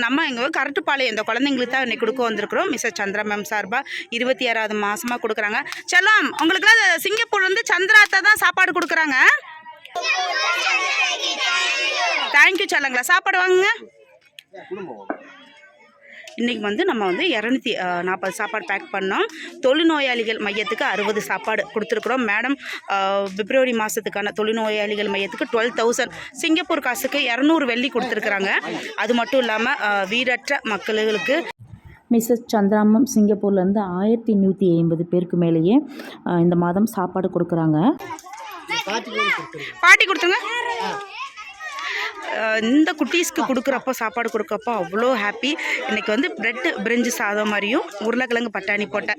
நம்ம இங்கே கரட்டுப்பாளையம் இந்த குழந்தைங்களுக்கு தான் இன்னைக்கு கொடுக்க வந்திருக்கிறோம். மிஸ்ஸஸ் சந்திரா மேம் சார்பாக 26வது மாதமாக கொடுக்குறாங்க. செல்லம், உங்களுக்குலாம் சிங்கப்பூர்லேருந்து சந்திராத்தா தான் சாப்பாடு கொடுக்குறாங்க. தேங்க்யூ செல்லங்களா. சாப்பாடு வாங்குங்க. இன்றைக்கி நம்ம 240 சாப்பாடு பேக் பண்ணோம். தொழுநோயாளிகள் மையத்துக்கு 60 சாப்பாடு கொடுத்துருக்குறோம். மேடம் பிப்ரவரி மாதத்துக்கான தொழுநோயாளிகள் மையத்துக்கு 12,000 சிங்கப்பூர் காசுக்கு 200 வெள்ளி கொடுத்துருக்குறாங்க. அது மட்டும் இல்லாமல் வீடற்ற மக்களுக்கு மிஸ்ஸஸ் சந்திராமம் சிங்கப்பூர்லேருந்து 1150 பேருக்கு மேலேயே இந்த மாதம் சாப்பாடு கொடுக்குறாங்க. பாட்டி கொடுத்துங்க. இந்த குட்டீஸ்க்கு கொடுக்குறப்போ சாப்பாடு கொடுக்குறப்போ அவ்வளோ ஹாப்பி. இன்றைக்கி பிரெட்டு பிரிஞ்சு சாதம் மாதிரியும் உருளைக்கிழங்கு பட்டாணி போட்ட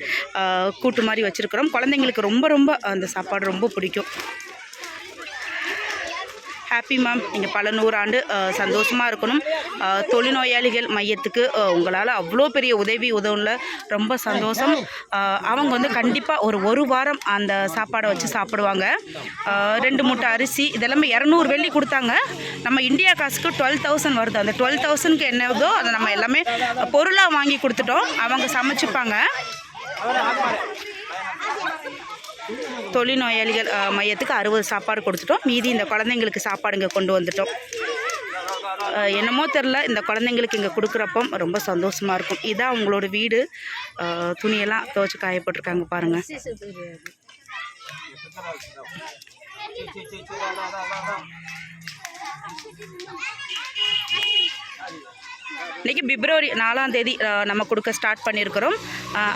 கூட்டு மாதிரி வச்சுருக்குறோம். குழந்தைங்களுக்கு ரொம்ப ரொம்ப அந்த சாப்பாடு ரொம்ப பிடிக்கும். Happy ma'am. நீங்கள் பல 100 ஆண்டு சந்தோஷமாக இருக்கணும். தொழுநோயாளிகள் மையத்துக்கு உங்களால் அவ்வளோ பெரிய உதவுல ரொம்ப சந்தோஷம். அவங்க கண்டிப்பாக ஒரு வாரம் அந்த சாப்பாடை வச்சு சாப்பிடுவாங்க. 2 மூட்டை அரிசி இதெல்லாமே 200 வெள்ளி கொடுத்தாங்க. நம்ம இந்தியா காசுக்கு 12,000 வருது. அந்த 12,000க்கு என்னதோ அதை நம்ம எல்லாமே பொருளாக வாங்கி கொடுத்துட்டோம். அவங்க சமைச்சுப்பாங்க. தொழுநோயாளிகள் மையத்துக்கு 60 சாப்பாடு கொடுத்துட்டோம். மீதி இந்த குழந்தைங்களுக்கு சாப்பாடு இங்கே கொண்டு வந்துட்டோம். என்னமோ தெரில, இந்த குழந்தைங்களுக்கு இங்கே கொடுக்குறப்போ ரொம்ப சந்தோஷமாக இருக்கும். இதான் அவங்களோட வீடு. துணியெல்லாம் துவைச்சி காயப்பட்டிருக்காங்க பாருங்கள். இன்றைக்கி பிப்ரவரி 4ஆம் தேதி நம்ம கொடுக்க ஸ்டார்ட் பண்ணியிருக்கிறோம்.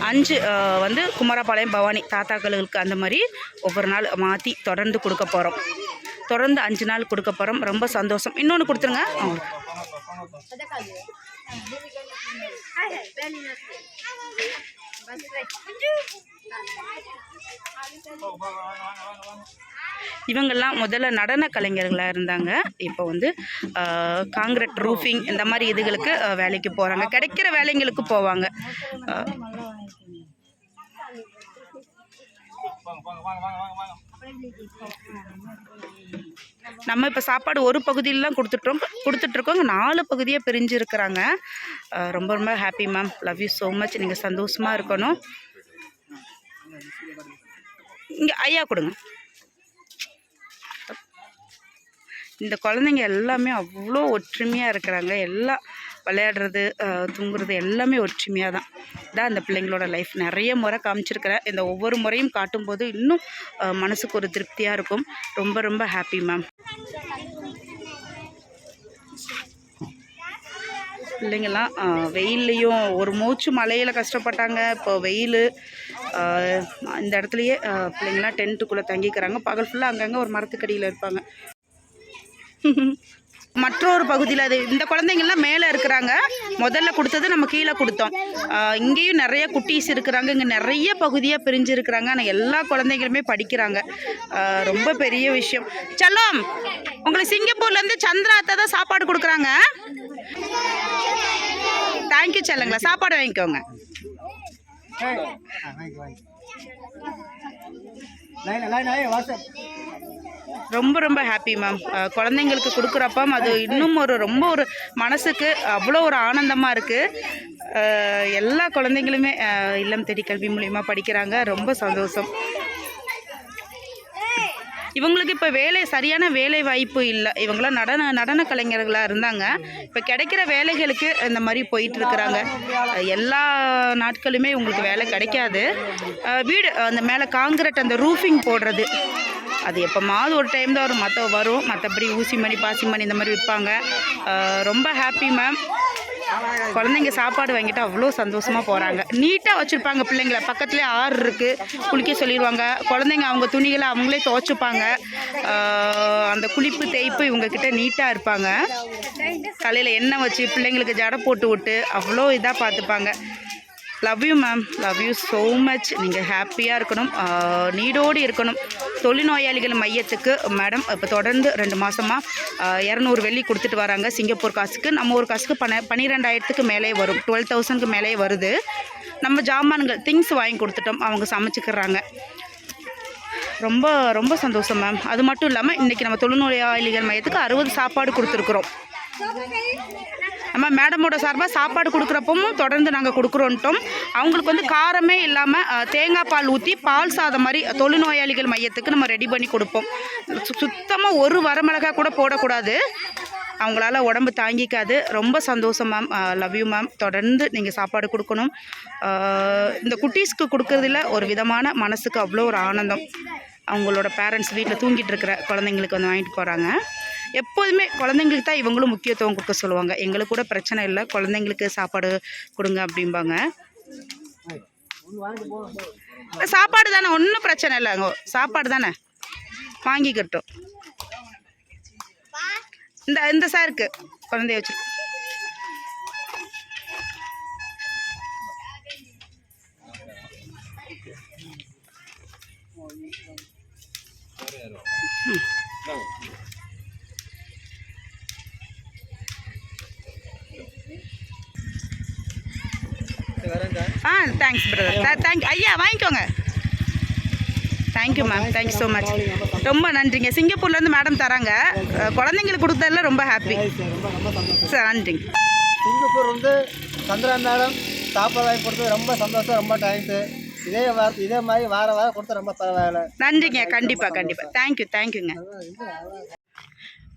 5 குமாரபாளையம் பவானி தாத்தாக்களுக்கு அந்த மாதிரி ஒவ்வொரு நாள் மாற்றி தொடர்ந்து கொடுக்க போகிறோம். தொடர்ந்து 5 நாள் கொடுக்க போகிறோம். ரொம்ப சந்தோஷம். இன்னொன்று கொடுத்துருங்க அவங்களுக்கு. இவங்கெல்லாம் முதல்ல நடன கலைஞர்களாக இருந்தாங்க. இப்போ காங்கிரீட் ரூஃபிங் இந்த மாதிரி இதுகளுக்கு வேலைக்கு போகிறாங்க. கிடைக்கிற வேலைங்களுக்கு போவாங்க. நம்ம இப்போ சாப்பாடு ஒரு பகுதியிலாம் கொடுத்துட்ருக்கோங்க. 4 பகுதியாக பிரிஞ்சு இருக்கிறாங்க. ரொம்ப ரொம்ப happy ma'am. Love you so much. நீங்கள் சந்தோஷமாக இருக்கணும். இங்கே ஐயா கொடுங்க. இந்த குழந்தைங்க எல்லாமே அவ்வளோ ஒற்றுமையாக இருக்கிறாங்க. எல்லாம் விளையாடுறது தூங்குறது எல்லாமே ஒற்றுமையாக தான் இந்த பிள்ளைங்களோட லைஃப். நிறைய முறை காமிச்சிருக்கிறேன். இந்த ஒவ்வொரு முறையும் காட்டும்போது இன்னும் மனசுக்கு ஒரு திருப்தியாக இருக்கும். ரொம்ப ரொம்ப ஹாப்பி மேம். பிள்ளைங்கள்லாம் வெயில்லையும் ஒரு மூச்சு மழையில் கஷ்டப்பட்டாங்க. இப்போ வெயில் இந்த இடத்துலையே பிள்ளைங்கள்லாம் டென்ட்டுக்குள்ளே தங்கிக்கிறாங்க. பகல் ஃபுல்லாக அங்கங்கே ஒரு மரத்துக்கடியில் இருப்பாங்க. மற்றொரு பகுதியில் இந்த குழந்தைங்கள்லாம் மேலே இருக்கிறாங்க. முதல்ல கொடுத்தது நம்ம கீழே கொடுத்தோம். இங்கேயும் நிறைய குட்டீஸ் இருக்கிறாங்க. இங்கே நிறைய பகுதியாக பிரிஞ்சு இருக்கிறாங்க. ஆனால் எல்லா குழந்தைங்களுமே படிக்கிறாங்க. ரொம்ப பெரிய விஷயம். செல்லம், உங்களுக்கு சிங்கப்பூர்லேருந்து சந்திராத்தா தான் சாப்பாடு கொடுக்குறாங்க. தேங்க்யூ செல்லங்களா. சாப்பாடு வாங்கிக்கோங்க. ரொம்ப ரொம்ப ஹாப்பி மேம். குழந்தைங்களுக்கு கொடுக்குறப்ப அது இன்னும் ரொம்ப ஒரு மனசுக்கு அவ்வளோ ஒரு ஆனந்தமாக இருக்குது. எல்லா குழந்தைங்களுமே இல்லம் தேடி கல்வி மூலிமா படிக்கிறாங்க. ரொம்ப சந்தோஷம். இவங்களுக்கு இப்போ சரியான வேலை வாய்ப்பு இல்லை. இவங்களாம் நடன கலைஞர்களாக இருந்தாங்க. இப்போ கிடைக்கிற வேலைகளுக்கு இந்த மாதிரி போயிட்டுருக்குறாங்க. எல்லா நாட்களுமே இவங்களுக்கு வேலை கிடைக்காது. வீடு அந்த மேலே காங்கிரீட் அந்த ரூஃபிங் போடுறது அது எப்போமாவது ஒரு டைம் தான் வரும். மற்றபடி ஊசி மணி பாசி மணி இந்த மாதிரி விற்பாங்க. ரொம்ப ஹாப்பி மேம். குழந்தைங்க சாப்பாடு வாங்கிட்டு அவ்வளோ சந்தோஷமாக போகிறாங்க. நீட்டாக வச்சுருப்பாங்க பிள்ளைங்களை. பக்கத்துலேயே ஆறு இருக்குது. குளிக்க சொல்லிடுவாங்க. குழந்தைங்க அவங்க துணிகளை அவங்களே துவைச்சிப்பாங்க. அந்த குளிப்பு தேய்ப்பு இவங்கக்கிட்ட நீட்டாக இருப்பாங்க. தலையில் எண்ணெய் வச்சு பிள்ளைங்களுக்கு ஜடை போட்டு விட்டு அவ்வளோ இதாக பார்த்துப்பாங்க. Love you ma'am. Love you so much. நீங்கள் ஹாப்பியாக இருக்கணும். நீடோடு இருக்கணும். தொழுநோயாளிகள் மையத்துக்கு மேடம் இப்போ தொடர்ந்து 2 மாதமாக 200 வெள்ளி கொடுத்துட்டு வராங்க. சிங்கப்பூர் காசுக்கு நம்ம ஒரு காசுக்கு 12,000க்கு மேலே வரும். 12,000க்கு மேலே வருது. நம்ம ஜாமான்கள் திங்ஸ் வாங்கி கொடுத்துட்டோம். அவங்க சமைச்சிக்கிறாங்க. ரொம்ப ரொம்ப சந்தோஷம் மேம். அது மட்டும் இல்லாமல் இன்றைக்கி நம்ம தொழுநோயாளிகள் மையத்துக்கு 60 சாப்பாடு கொடுத்துருக்குறோம். நம்ம மேடமோட சார்பாக சாப்பாடு கொடுக்குறப்பவும் தொடர்ந்து நாங்கள் கொடுக்குறோன்ட்டோம். அவங்களுக்கு வந்து காரமே இல்லாமல் தேங்காய் பால் ஊற்றி பால் சாதம் மாதிரி தொழுநோயாளிகள் மையத்துக்கு நம்ம ரெடி பண்ணி கொடுப்போம். சுத்தமாக ஒரு வரமிளகா கூட போடக்கூடாது, அவங்களால உடம்பு தாங்கிக்காது. ரொம்ப சந்தோஷம் மேம், லவ் யூ மேம். தொடர்ந்து நீங்கள் சாப்பாடு கொடுக்கணும். இந்த குட்டீஸ்க்கு கொடுக்கறதுல ஒரு விதமான மனசுக்கு அவ்வளோ ஒரு ஆனந்தம். அவங்களோட பேரண்ட்ஸ் வீட்டில் தூங்கிட்டு இருக்கிற குழந்தைங்களுக்கு வந்து வாங்கிட்டு போகிறாங்க. எப்போதுமே குழந்தைங்களுக்கு தான் இவங்களும் முக்கியத்துவம் கொடுக்க சொல்லுவாங்க. எங்களுக்கு கூட பிரச்சனை இல்லை, குழந்தைங்களுக்கு சாப்பாடு கொடுங்க அப்படிம்பாங்க. சாப்பாடு தானே, ஒன்றும் பிரச்சனை இல்லைங்க, சாப்பாடு தானே வாங்கிக்கிட்டோம். இந்த சாருக்கு குழந்தைய வச்சு தேங்க்ஸ் பிரதர். ஐயா வாங்கிக்கோங்க. Thank you ma'am, thank you so much. ரொம்ப நன்றிங்க. சிங்கப்பூர்லேருந்து மேடம் தராங்க, குழந்தைங்களுக்கு கொடுத்ததில் ரொம்ப ஹாப்பி சார். நன்றிங்க. சிங்கப்பூர் வந்து சந்திரா மேடம் சாப்பாடு வாங்கி கொடுத்தது ரொம்ப சந்தோஷம், ரொம்ப தேங்க்ஸு. இதே மாதிரி வாரம் கொடுத்தா ரொம்ப பரவாயில்ல. நன்றிங்க. கண்டிப்பாக தேங்க்யூங்க.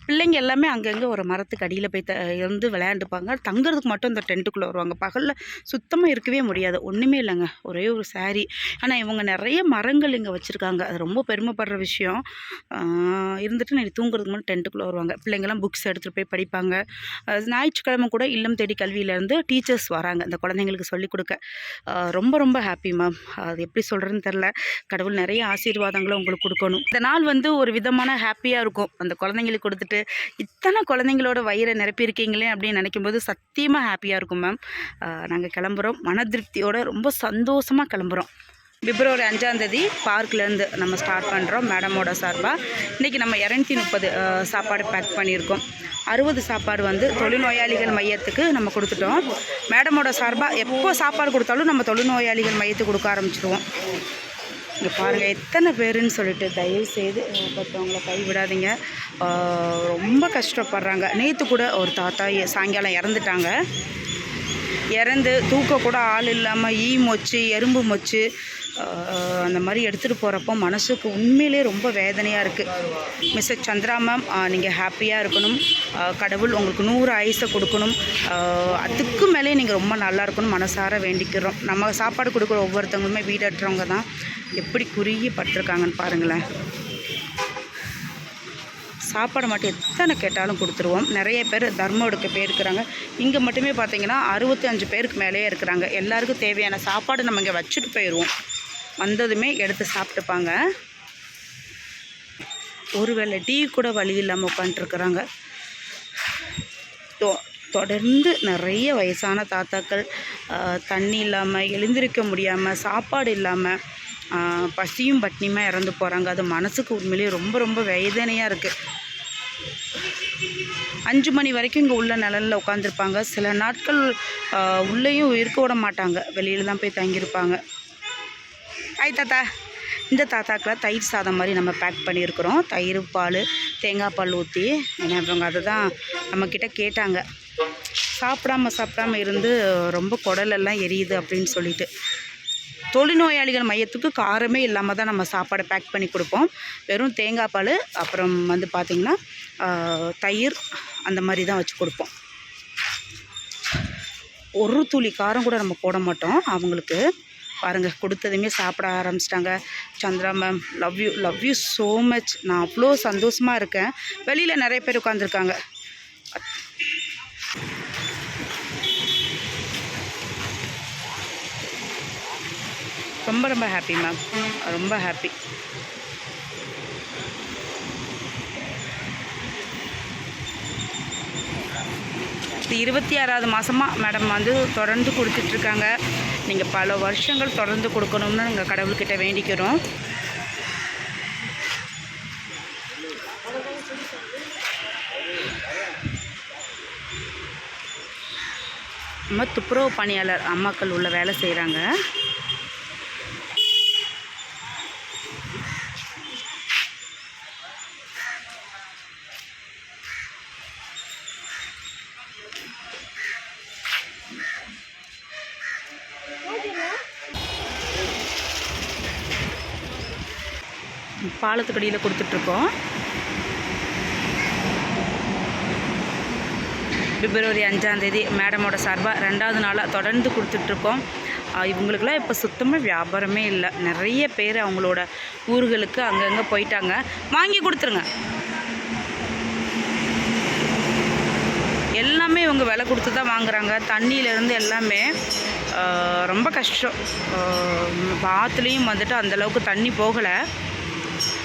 பிள்ளைங்க எல்லாமே அங்கங்கே ஒரு மரத்துக்கு அடியில் போய் இருந்து விளையாண்டுப்பாங்க. தங்குறதுக்கு மட்டும் இந்த டென்ட்டுக்குள்ளே வருவாங்க. பகலில் சுத்தமாக இருக்கவே முடியாது, ஒன்றுமே இல்லைங்க, ஒரே ஒரு சாரீ. ஆனால் இவங்க நிறைய மரங்கள் இங்கே வச்சுருக்காங்க, அது ரொம்ப பெருமைப்படுற விஷயம். இருந்துட்டு நான் தூங்குறதுக்கு மட்டும் டென்ட்டுக்குள்ளே வருவாங்க. பிள்ளைங்கள்லாம் புக்ஸ் எடுத்துகிட்டு போய் படிப்பாங்க. ஞாயிற்றுக்கிழமை கூட இல்லம் தேடி கல்வியிலேருந்து டீச்சர்ஸ் வராங்க இந்த குழந்தைங்களுக்கு சொல்லிக் கொடுக்க. ரொம்ப ஹாப்பி மேம். அது எப்படி சொல்கிறதுன்னு தெரில. கடவுள் நிறைய ஆசீர்வாதங்களும் உங்களுக்கு கொடுக்கணும். இந்த நாள் வந்து ஒரு விதமான ஹாப்பியாக இருக்கும். அந்த குழந்தைங்களுக்கு கொடுத்துட்டு இத்தனை குழந்தைங்களோட வயிறை நிரப்பியிருக்கீங்களே அப்படின்னு நினைக்கும்போது சத்தியமாக ஹாப்பியாக இருக்கும் மேம். நாங்கள் கிளம்புறோம், மன திருப்தியோடு ரொம்ப சந்தோஷமாக கிளம்புறோம். பிப்ரவரி 5ஆம் தேதி பார்க்லேருந்து நம்ம ஸ்டார்ட் பண்ணுறோம் மேடமோட சார்பாக. இன்றைக்கி நம்ம 230 சாப்பாடு பேக் பண்ணியிருக்கோம். 60 சாப்பாடு வந்து தொழுநோயாளிகள் மையத்துக்கு நம்ம கொடுத்துட்டோம். மேடமோட சார்பாக எப்போ சாப்பாடு கொடுத்தாலும் நம்ம தொழுநோயாளிகள் மையத்துக்கு கொடுக்க ஆரம்பிச்சிடுவோம். இங்கே பாருங்கள் எத்தனை பேருன்னு சொல்லிட்டு, தயவு செய்து மற்றவங்கள கைவிடாதீங்க. ரொம்ப கஷ்டப்படுறாங்க. நேற்று கூட ஒரு தாத்தா சாயங்காலம் இறந்துட்டாங்க. இறந்து தூக்க கூட ஆள் இல்லாமல் மொச்சு எறும்பு மொச்சு அந்த மாதிரி எடுத்துகிட்டு போகிறப்போ மனசுக்கு உண்மையிலே ரொம்ப வேதனையாக இருக்குது. மிஸ்ஸஸ் சந்திரா மேம், நீங்கள் ஹாப்பியாக இருக்கணும். கடவுள் உங்களுக்கு 100 ஆயுசை கொடுக்கணும். அதுக்கு மேலே நீங்கள் ரொம்ப நல்லா இருக்கணும் மனசார வேண்டிக்கிறோம். நம்ம சாப்பாடு கொடுக்குற ஒவ்வொருத்தவங்களுமே வீடற்றவங்க தான். எப்படி குறுகி பட்டிருக்காங்கன்னு பாருங்களேன். சாப்பாடு மட்டும் எத்தனை கேட்டாலும் கொடுத்துருவோம். நிறைய பேர் தர்மம் எடுக்க போயிருக்கிறாங்க. இங்கே மட்டுமே பார்த்தீங்கன்னா 65 பேருக்கு மேலேயே இருக்கிறாங்க. எல்லாருக்கும் தேவையான சாப்பாடு நம்ம இங்கே வச்சுட்டு போயிடுவோம். வந்ததுமே எடுத்து சாப்பிட்டுப்பாங்க. ஒருவேளை டீ கூட வழி இல்லாமல் உட்காந்துருக்குறாங்க. தொடர்ந்து நிறைய வயசான தாத்தாக்கள் தண்ணி இல்லாமல் எழுந்திருக்க முடியாமல் சாப்பாடு இல்லாமல் பசியும் பட்னியுமாக இறந்து போகிறாங்க. அது மனசுக்கு உண்மையிலேயே ரொம்ப வேதனையாக இருக்குது. 5 மணி வரைக்கும் இங்கே உள்ள நிழலில் உட்காந்துருப்பாங்க. சில நாட்கள் உள்ளேயும் இருக்க விட மாட்டாங்க, வெளியில் தான் போய் தங்கியிருப்பாங்க. ஹாய் தாத்தா. இந்த தாத்தாக்கெலாம் தயிர் சாதம் மாதிரி நம்ம பேக் பண்ணியிருக்கிறோம். தயிர் பால் தேங்காய் பால் ஊற்றி. ஏன்னா அவங்க அதை தான் நம்மக்கிட்ட கேட்டாங்க. சாப்பிடாம இருந்து ரொம்ப குடலெல்லாம் எரியுது அப்படின்னு சொல்லிட்டு. தொழுநோயாளிகள் மையத்துக்கு காரமே இல்லாமல் தான் நம்ம சாப்பாடை பேக் பண்ணி கொடுப்போம். வெறும் தேங்காய் பால் அப்புறம் வந்து பார்த்திங்கன்னா தயிர் அந்த மாதிரி தான் வச்சு கொடுப்போம். ஒரு துளி காரம் கூட நம்ம போட மாட்டோம் அவங்களுக்கு. பாருங்கள், கொடுத்ததுமே சாப்பிட ஆரம்பிச்சிட்டாங்க. Chandra ma'am, love you so much. நான் அவ்வளோ சந்தோஷமாக இருக்கேன். வெளியில் நிறைய பேர் உட்காந்துருக்காங்க. ரொம்ப ஹாப்பி மேம், ரொம்ப ஹாப்பி. இது 26வது மாதமாக மேடம் வந்து தொடர்ந்து கொடுத்துட்ருக்காங்க. நீங்கள் பல வருஷங்கள் தொடர்ந்து கொடுக்கணும்னு நாங்கள் கடவுள்கிட்ட வேண்டிக்கிறோம். நம்ம துப்புரவு பணியாளர் அம்மாக்கள் உள்ள வேலை செய்கிறாங்க. பாலத்துக்கடியில் கொடுத்துட்ருக்கோம். பிப்ரவரி 5ஆம் தேதி மேடமோட சார்பாக 2வது நாளாக தொடர்ந்து கொடுத்துட்ருக்கோம். இவங்களுக்கெல்லாம் இப்போ சுத்தமாக வியாபாரமே இல்லை. நிறைய பேர் அவங்களோட ஊர்களுக்கு அங்கங்கே போயிட்டாங்க. வாங்கி கொடுத்துருங்க. எல்லாமே இவங்க விலை கொடுத்து தான் வாங்குறாங்க. தண்ணியிலேருந்து எல்லாமே ரொம்ப கஷ்டம். ஆற்றுலேயும் வந்துட்டு அந்தளவுக்கு தண்ணி போகலை,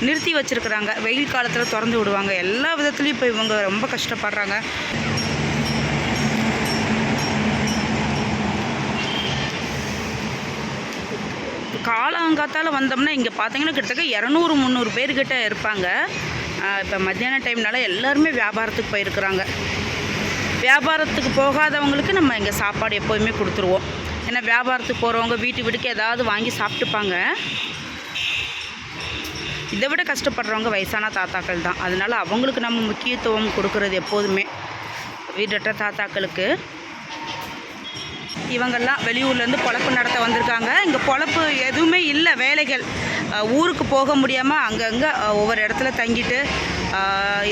நிறுத்தி வச்சுருக்குறாங்க. வெயில் காலத்தில் திறந்து விடுவாங்க. எல்லா விதத்துலேயும் இப்போ இவங்க ரொம்ப கஷ்டப்படுறாங்க. காலங்காத்தால் வந்தோம்னா இங்கே பார்த்தீங்கன்னா கிட்டத்தட்ட 200-300 பேர்கிட்ட இருப்பாங்க. இப்போ மத்தியான டைம்னால எல்லாருமே வியாபாரத்துக்கு போயிருக்கிறாங்க. வியாபாரத்துக்கு போகாதவங்களுக்கு நம்ம இங்கே சாப்பாடு எப்போதுமே கொடுத்துருவோம். ஏன்னா வியாபாரத்துக்கு போகிறவங்க வீட்டுக்கு ஏதாவது வாங்கி சாப்பிட்டுப்பாங்க. இதை விட கஷ்டப்படுறவங்க வயசான தாத்தாக்கள் தான். அதனால் அவங்களுக்கு நம்ம முக்கியத்துவம் கொடுக்கறது எப்போதுமே. வீடற்ற தாத்தாக்களுக்கு. இவங்கெல்லாம் வெளியூர்லேருந்து பொழப்பு நடத்த வந்திருக்காங்க. இங்கே பொழப்பு எதுவுமே இல்லை, வேலைகள். ஊருக்கு போக முடியாமல் அங்கங்கே ஒவ்வொரு இடத்துல தங்கிட்டு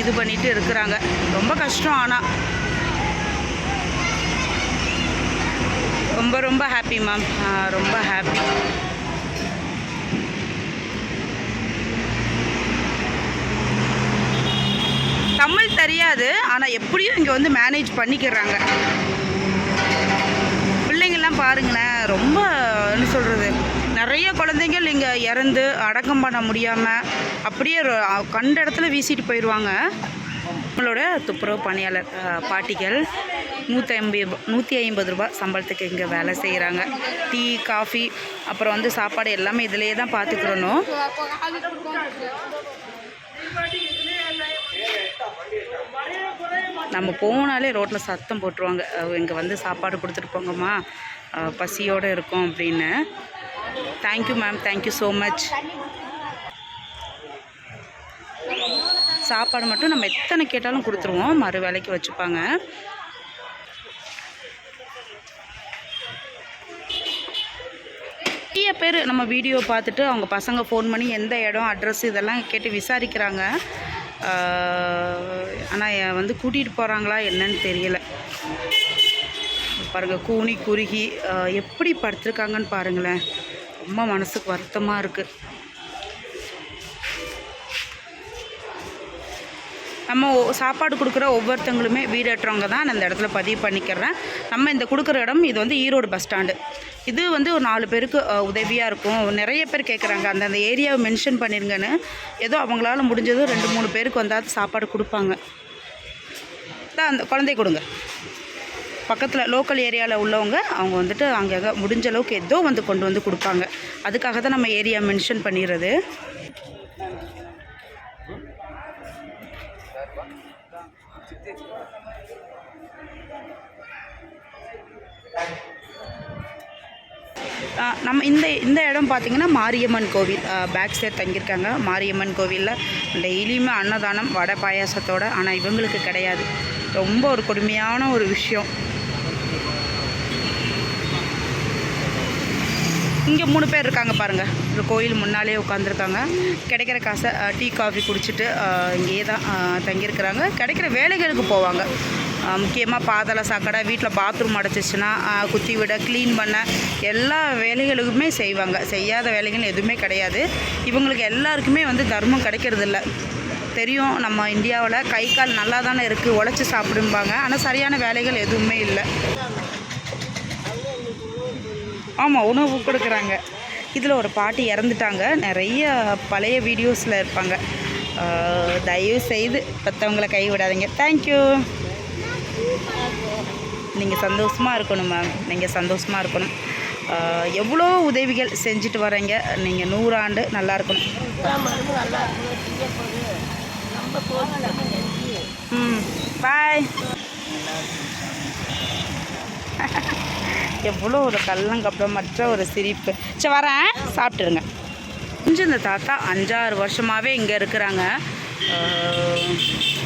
இது பண்ணிட்டு இருக்கிறாங்க. ரொம்ப கஷ்டம். ஆனால் ரொம்ப ரொம்ப ஹாப்பி மேம், ரொம்ப ஹாப்பி. தமிழ் தெரியாது, ஆனால் எப்படியும் இங்கே வந்து மேனேஜ் பண்ணிக்கிறாங்க. பிள்ளைங்கள்லாம் பாருங்களேன், ரொம்ப என்ன சொல்கிறது, நிறைய குழந்தைங்கள் இங்கே இறந்து அடக்கம் பண்ண முடியாமல் அப்படியே கண்ட இடத்துல வீசிட்டு போயிடுவாங்க. நம்மளோட துப்புரவு பணியாளர் பாட்டிகள் 150 ரூபா சம்பளத்துக்கு இங்கே வேலை செய்கிறாங்க. டீ, காஃபி, அப்புறம் வந்து சாப்பாடு எல்லாமே இதிலே தான் பார்த்துக்கிறணும். நம்ம போனாலே ரோட்டில் சத்தம் போட்டுருவாங்க, இங்கே வந்து சாப்பாடு கொடுத்துட்டு போங்கம்மா, பசியோடு இருக்கும் அப்படின்னு. Thank you ma'am, thank you so much. சாப்பாடு மட்டும் நம்ம எத்தனை கேட்டாலும் கொடுத்துருவோம், மறு வேலைக்கு வச்சுப்பாங்க. நிறைய பேர் நம்ம வீடியோ பார்த்துட்டு அவங்க பசங்க ஃபோன் பண்ணி எந்த இடம், அட்ரஸ் இதெல்லாம் கேட்டு விசாரிக்கிறாங்க. ஆனால் வந்து கூட்டிகிட்டு போகிறாங்களா என்னன்னு தெரியலை. பாருங்கள், கூனி குறுகி எப்படி படுத்துருக்காங்கன்னு பாருங்களேன். ரொம்ப மனசுக்கு வருத்தமாக இருக்குது. நம்ம சாப்பாடு கொடுக்குற ஒவ்வொருத்தங்களுமே வீடற்றவங்க தான். நான் இந்த இடத்துல பதிவு பண்ணிக்கிறேன். நம்ம இந்த கொடுக்குற இடம் இது வந்து ஈரோடு பஸ் ஸ்டாண்டு. இது வந்து ஒரு 4 பேருக்கு உதவியாக இருக்கும். நிறைய பேர் கேட்குறாங்க, அந்தந்த ஏரியாவை மென்ஷன் பண்ணிருங்கன்னு. ஏதோ அவங்களால முடிஞ்சது 2-3 பேருக்கு வந்தால் சாப்பாடு கொடுப்பாங்க. தான் அந்த குழந்தை கொடுங்க. பக்கத்தில் லோக்கல் ஏரியாவில் உள்ளவங்க அவங்க வந்துட்டு அங்கே முடிஞ்ச அளவுக்கு ஏதோ வந்து கொண்டு வந்து கொடுப்பாங்க. அதுக்காக தான் நம்ம ஏரியா மென்ஷன் பண்ணிடுறது. நம்ம இந்த இடம் பார்த்திங்கன்னா மாரியம்மன் கோவில் பேக் சைட் தங்கியிருக்காங்க. மாரியம்மன் கோவிலில் டெய்லியுமே அன்னதானம், வடை, பாயாசத்தோடு. ஆனால் இவங்களுக்கு கிடையாது. ரொம்ப ஒரு கொடுமையான ஒரு விஷயம். இங்கே 3 பேர் இருக்காங்க பாருங்கள். ஒரு கோயில் முன்னாலே உட்காந்துருக்காங்க. கிடைக்கிற காசை டீ, காஃபி குடிச்சிட்டு இங்கேயே தான் தங்கியிருக்கிறாங்க. கிடைக்கிற வேலைகளுக்கு போவாங்க. முக்கியமாக பாதாள சாக்கடை, வீட்டில் பாத்ரூம் அடைச்சிச்சுன்னா குத்தி விட, க்ளீன் பண்ண, எல்லா வேலைகளுக்குமே செய்வாங்க. செய்யாத வேலைகள் எதுவுமே கிடையாது. இவங்களுக்கு எல்லாருக்குமே வந்து தர்மம் கிடைக்கிறதில்ல. தெரியும், நம்ம இந்தியாவில் கை கால் நல்லா தானே இருக்குது, உழைச்சி சாப்பிடும்பாங்க. ஆனால் சரியான வேலைகள் எதுவுமே இல்லை. ஆமாம், உணவு கொடுக்குறாங்க. இதில் ஒரு பாட்டி இறந்துட்டாங்க. நிறைய பழைய வீடியோஸில் இருப்பாங்க. தயவு செய்து மற்றவங்களை கைவிடாதீங்க. தேங்க்யூ. நீங்கள் சந்தோஷமாக இருக்கணும் மேம், நீங்கள் சந்தோஷமாக இருக்கணும். எவ்வளோ உதவிகள் செஞ்சுட்டு வரீங்க. நீங்கள் 100 ஆண்டு நல்லா இருக்கணும். பாய். எவ்வளோ ஒரு கள்ளங்கப்படமற்ற ஒரு சிரிப்பு. சரி, வரேன், சாப்பிட்டுருங்க. கொஞ்சம் இந்த தாத்தா 5-6 வருஷமாகவே இங்கே இருக்கிறாங்க.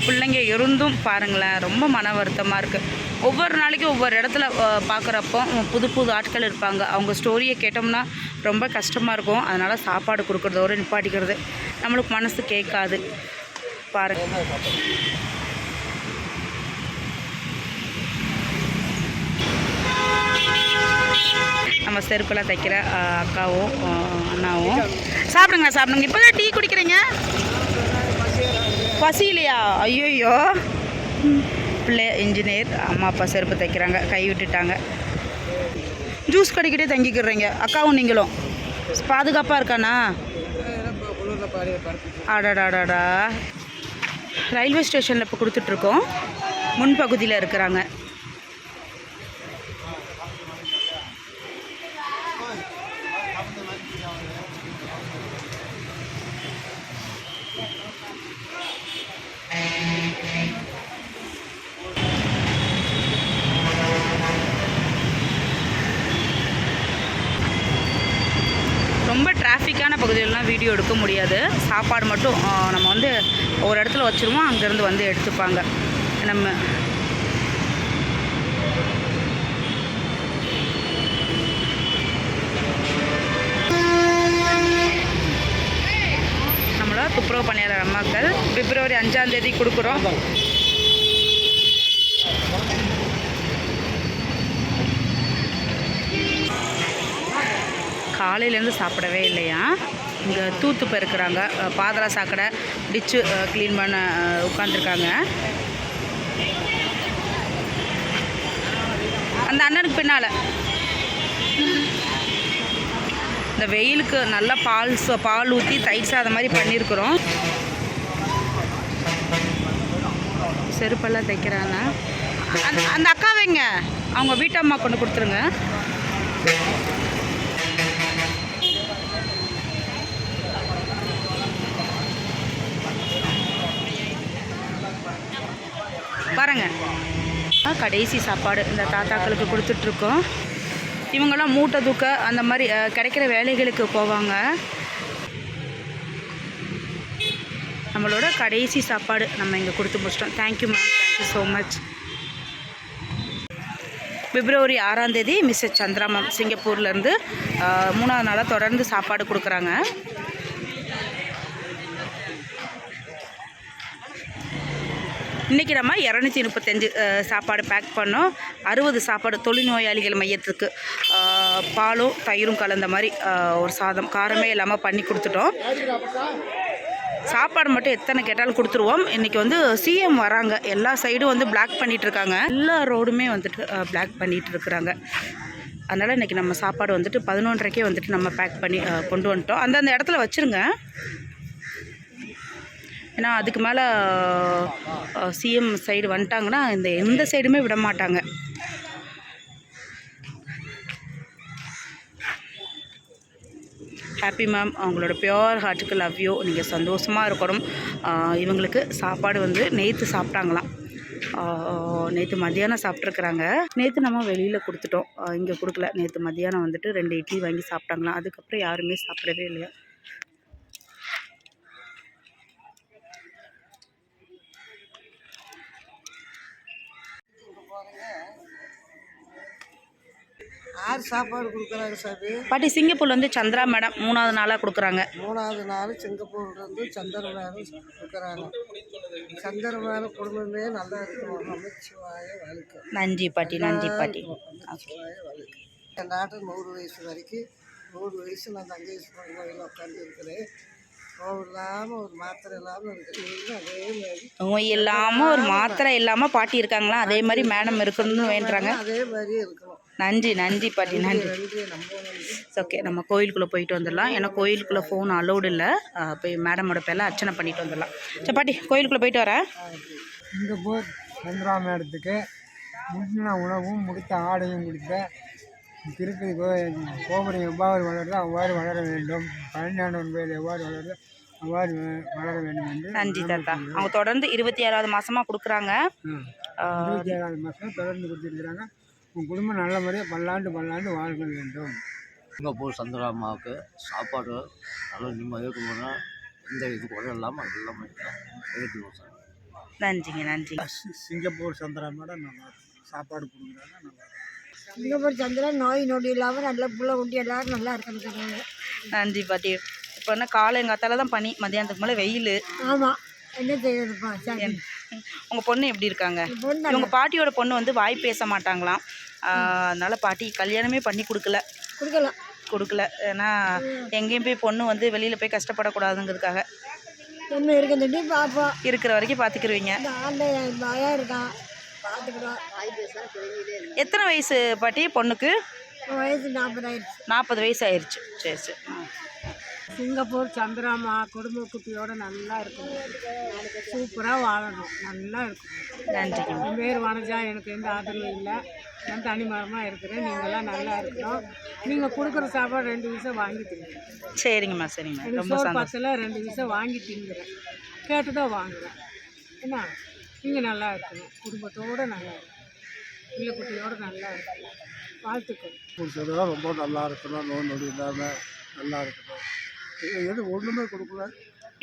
பிள்ளைங்க இருந்தும் பாருங்களேன், ரொம்ப மன வருத்தமாக இருக்குது. ஒவ்வொரு நாளைக்கும் ஒவ்வொரு இடத்துல பார்க்குறப்போ புது ஆட்கள் இருப்பாங்க. அவங்க ஸ்டோரியை கேட்டோம்னா ரொம்ப கஷ்டமாக இருக்கும். அதனால் சாப்பாடு கொடுக்குறதோடு நிப்பாட்டிக்கிறது. நம்மளுக்கு மனசு கேட்காது. பாருங்க, நம்ம செருப்பெல்லாம் தைக்கிற அக்காவும் அண்ணாவும். சாப்பிடுங்க. இப்போ தான் டீ குடிக்கிறீங்க, பசி இல்லையா? ஐயோ, பிள்ளை இன்ஜினியர், அம்மா அப்பா செருப்பு தைக்கிறாங்க, கை விட்டுட்டாங்க. ஜூஸ் கடைக்கிட்டே தங்கிக்கிறீங்க அக்காவும் நீங்களும்? பாதுகாப்பாக இருக்காண்ணா? அடாடாடாடா. ரயில்வே ஸ்டேஷனில் இப்போ கொடுத்துட்ருக்கோம், முன்பகுதியில் இருக்கிறாங்க. ரொம்ப டிராஃபிக்கான பகுதியிலலாம் வீடியோ எடுக்க முடியாது. சாப்பாடு மட்டும் நம்ம வந்து ஒரு இடத்துல வச்சுருவோம், அங்கேருந்து வந்து எடுத்துப்பாங்க. நம்ம நம்மளோட துப்புரவு பணியாளர் அம்மாக்கள் பிப்ரவரி 5ஆம் தேதி கொடுக்குறோம். காலையிலேருந்து சாப்பிடவே இல்லையா, இங்கே தூத்து போயிருக்கிறாங்க. பாதரா சாக்கடை டிச்சு க்ளீன் பண்ண உட்காந்துருக்காங்க. அந்த அண்ணனுக்கு பின்னால் இந்த வெயிலுக்கு நல்லா பால் ஊற்றி தயிர் சாதம் மாதிரி பண்ணியிருக்கிறோம். செருப்பெல்லாம் தைக்கிறாங்க. அந்த அக்காவைங்க அவங்க வீட்டம்மா கொண்டு கொடுத்துருங்க. பாருங்க, கடைசி சாப்பாடு இந்த தாத்தாக்களுக்கு கொடுத்துட்ருக்கோம். இவங்கெல்லாம் மூட்டை தூக்க அந்த மாதிரி கிடைக்கிற வேலைகளுக்கு போவாங்க. நம்மளோட கடைசி சாப்பாடு நம்ம இங்கே கொடுத்து முடிச்சிட்டோம். Thank you ma'am, thank you so much. February 6ஆம் தேதி மிஸ்ஸஸ் சந்திரா மேம் சிங்கப்பூர்லேருந்து 3ஆவது நாளாக தொடர்ந்து சாப்பாடு கொடுக்குறாங்க. இன்றைக்கி நம்ம 235 சாப்பாடு பேக் பண்ணோம். 60 சாப்பாடு தொழுநோயாளிகள் மையத்துக்கு பாலும் தயிரும் கலந்த மாதிரி ஒரு சாதம் காரமே இல்லாமல் பண்ணி கொடுத்துட்டோம். சாப்பாடு மட்டும் எத்தனை கேட்டாலும் கொடுத்துருவோம். இன்றைக்கி வந்து சிஎம் வராங்க, எல்லா சைடும் வந்து பிளாக் பண்ணிகிட்ருக்காங்க, எல்லா ரோடுமே வந்துட்டு பிளாக் பண்ணிகிட்டு இருக்கிறாங்க. அதனால் இன்றைக்கி நம்ம சாப்பாடு வந்துட்டு 11:30க்கே வந்துட்டு நம்ம பேக் பண்ணி கொண்டு வந்துட்டோம். அந்தந்த இடத்துல வச்சுருங்க, ஏன்னா அதுக்கு மேலே சிஎம் சைடு வந்துட்டாங்கன்னா எந்த சைடுமே விட மாட்டாங்க. ஹாப்பி மேம், அவங்களோட பியோர் ஹார்ட்டுக்கு லவ் யூ. நீங்கள் சந்தோஷமாக இருக்கணும். இவங்களுக்கு சாப்பாடு வந்து நேற்று சாப்பிட்டாங்களாம், நேற்று மத்தியானம் சாப்பிட்ருக்குறாங்க. நேற்று நம்ம வெளியில் கொடுத்துட்டோம், இங்கே கொடுக்கல. நேற்று மத்தியானம் வந்துட்டு 2 இட்லி வாங்கி சாப்பிட்டாங்களாம். அதுக்கப்புறம் யாருமே சாப்பிடவே இல்லையா. யார் சாப்பாடு கொடுக்குறாங்க சார்? பாட்டி சிங்கப்பூர்ல வந்து சந்திரா மேடம் 3ஆவது நாளாக கொடுக்குறாங்க. 3ஆவது நாள் சிங்கப்பூர்லேருந்து சந்திர மேடம் கொடுக்குறாங்க. சந்திர மேடம் குடும்பமே நல்லா இருக்கும். அமைச்சுவாய வாழ்க்கை. நன்றி பாட்டி, நன்றி பாட்டி. என் நாட்டு 100 வயசு வரைக்கும் 100 வயசு நான் தங்கேஸ்வரன் கோயிலில் உட்காந்து இருக்கிறேன். நோய் இல்லாமல் ஒரு மாத்திரை இல்லாமல் இருக்குது. அதே மாதிரி நோய் இல்லாமல் ஒரு மாத்திரை இல்லாமல் பாட்டி இருக்காங்களா, அதே மாதிரி மேடம் இருக்கணும்னு வேண்டுறாங்க. அதே மாதிரி இருக்கணும். நன்றி நன்றி பாட்டி, நன்றி. ஓகே, நம்ம கோயிலுக்குள்ளே போயிட்டு வந்துடலாம். ஏன்னா கோயிலுக்குள்ளே ஃபோன் அலௌடு இல்லை. போய் மேடமோட பேரில் அர்ச்சனை பண்ணிட்டு வந்துடலாம். சரி பாட்டி, கோயிலுக்குள்ளே போயிட்டு வரேன். சிங்கப்பூர் சந்திரா மேடத்துக்கு முடித்த உணவும் முடித்த ஆடையும் கொடுத்த திருப்பதி கோபுரம் எவ்வாறு வளருதோ அவ்வாறு வளர வேண்டும். பழனியாண்டவன் கோயில் எவ்வாறு வளருதோ அவ்வாறு வளர வேண்டும் என்று நன்றி தாத்தா. அவங்க தொடர்ந்து 26வது மாதமாக கொடுக்குறாங்க. 27வது மாதம் தொடர்ந்து கொடுத்துருக்குறாங்க. உங்கள் குடும்பம் நல்ல முறையாக பல்லாண்டு வாழ்க வேண்டும். சிங்கப்பூர் சந்திரா அம்மாவுக்கு சாப்பாடு நல்லா நிம்மதியாக போனால் எந்த இது குறை இல்லாமல் நல்லா எடுத்துக்கணும் சார். நன்றிங்க, நன்றி. சிங்கப்பூர் சந்திரா மேடம் நல்லா சாப்பாடு கொடுக்குறாங்க. நல்லா சிங்கப்பூர் சந்திரா நோய் நொடி இல்லாமல் நல்லா புள்ள குட்டி எல்லோரும் நல்லா இருக்கணும். நன்றி பாட்டி. இப்போ என்ன காலைங்காத்தால தான் பனி, மத்தியானத்துக்கு மேலே வெயில். ஆமாம், என்ன செய்யணும்ப்பா. சரி, உங்கள் பொண்ணு எப்படி இருக்காங்க? பொண்ணு இவங்க பாட்டியோட பொண்ணு வந்து வாய் பேச மாட்டாங்களாம். அதனால பாட்டி கல்யாணமே பண்ணி கொடுக்கல. ஏன்னா எங்கேயும் போய் பொண்ணு வந்து வெளியில் போய் கஷ்டப்படக்கூடாதுங்கிறதுக்காக. என்ன இருக்குன்னு பார்ப்போம். இருக்கிற வரைக்கும் பார்த்துக்கிருவீங்க. இந்த ஆண்டில் பயம் இருக்கான், பார்த்துக்கிறோம். எத்தனை வயசு பாட்டி பொண்ணுக்கு? வயசு 40 ஆயிடுச்சு. 40 வயசு ஆயிடுச்சு. சரி சரி. சிங்கப்பூர் சந்திராமா குடும்ப குட்டியோட நல்லா இருக்கணும், சூப்பராக வாழணும், நல்லா இருக்கணும். நன்றிங்க. என் பேர் வனஜா. எனக்கு எந்த ஆதரவும் இல்லை, நான் தனிமரமாக இருக்கிறேன். நீங்கள்லாம் நல்லா இருக்கணும். நீங்கள் கொடுக்குற சாப்பாடு 2 விஷம் வாங்கி திங்கிறேன். சரிங்கம்மா சரிங்கம்மா. எனக்கு ரொம்ப சோறு சந்தோஷம். பத்தில் 2 விஷம் வாங்கி திங்கிறேன், கேட்டு தான் வாங்குறேன். என்ன, நீங்கள் நல்லா இருக்கணும், குடும்பத்தோடு நல்லா இருக்கணும், பிள்ளை குட்டியோடு நல்லா இருக்கணும். வாழ்த்துக்கள். பிடிச்சதெல்லாம் ரொம்ப நல்லா இருக்கணும், நோய் நொடி இல்லாமல் நல்லா இருக்கணும். எது ஒன்றுமே கொடுக்கல.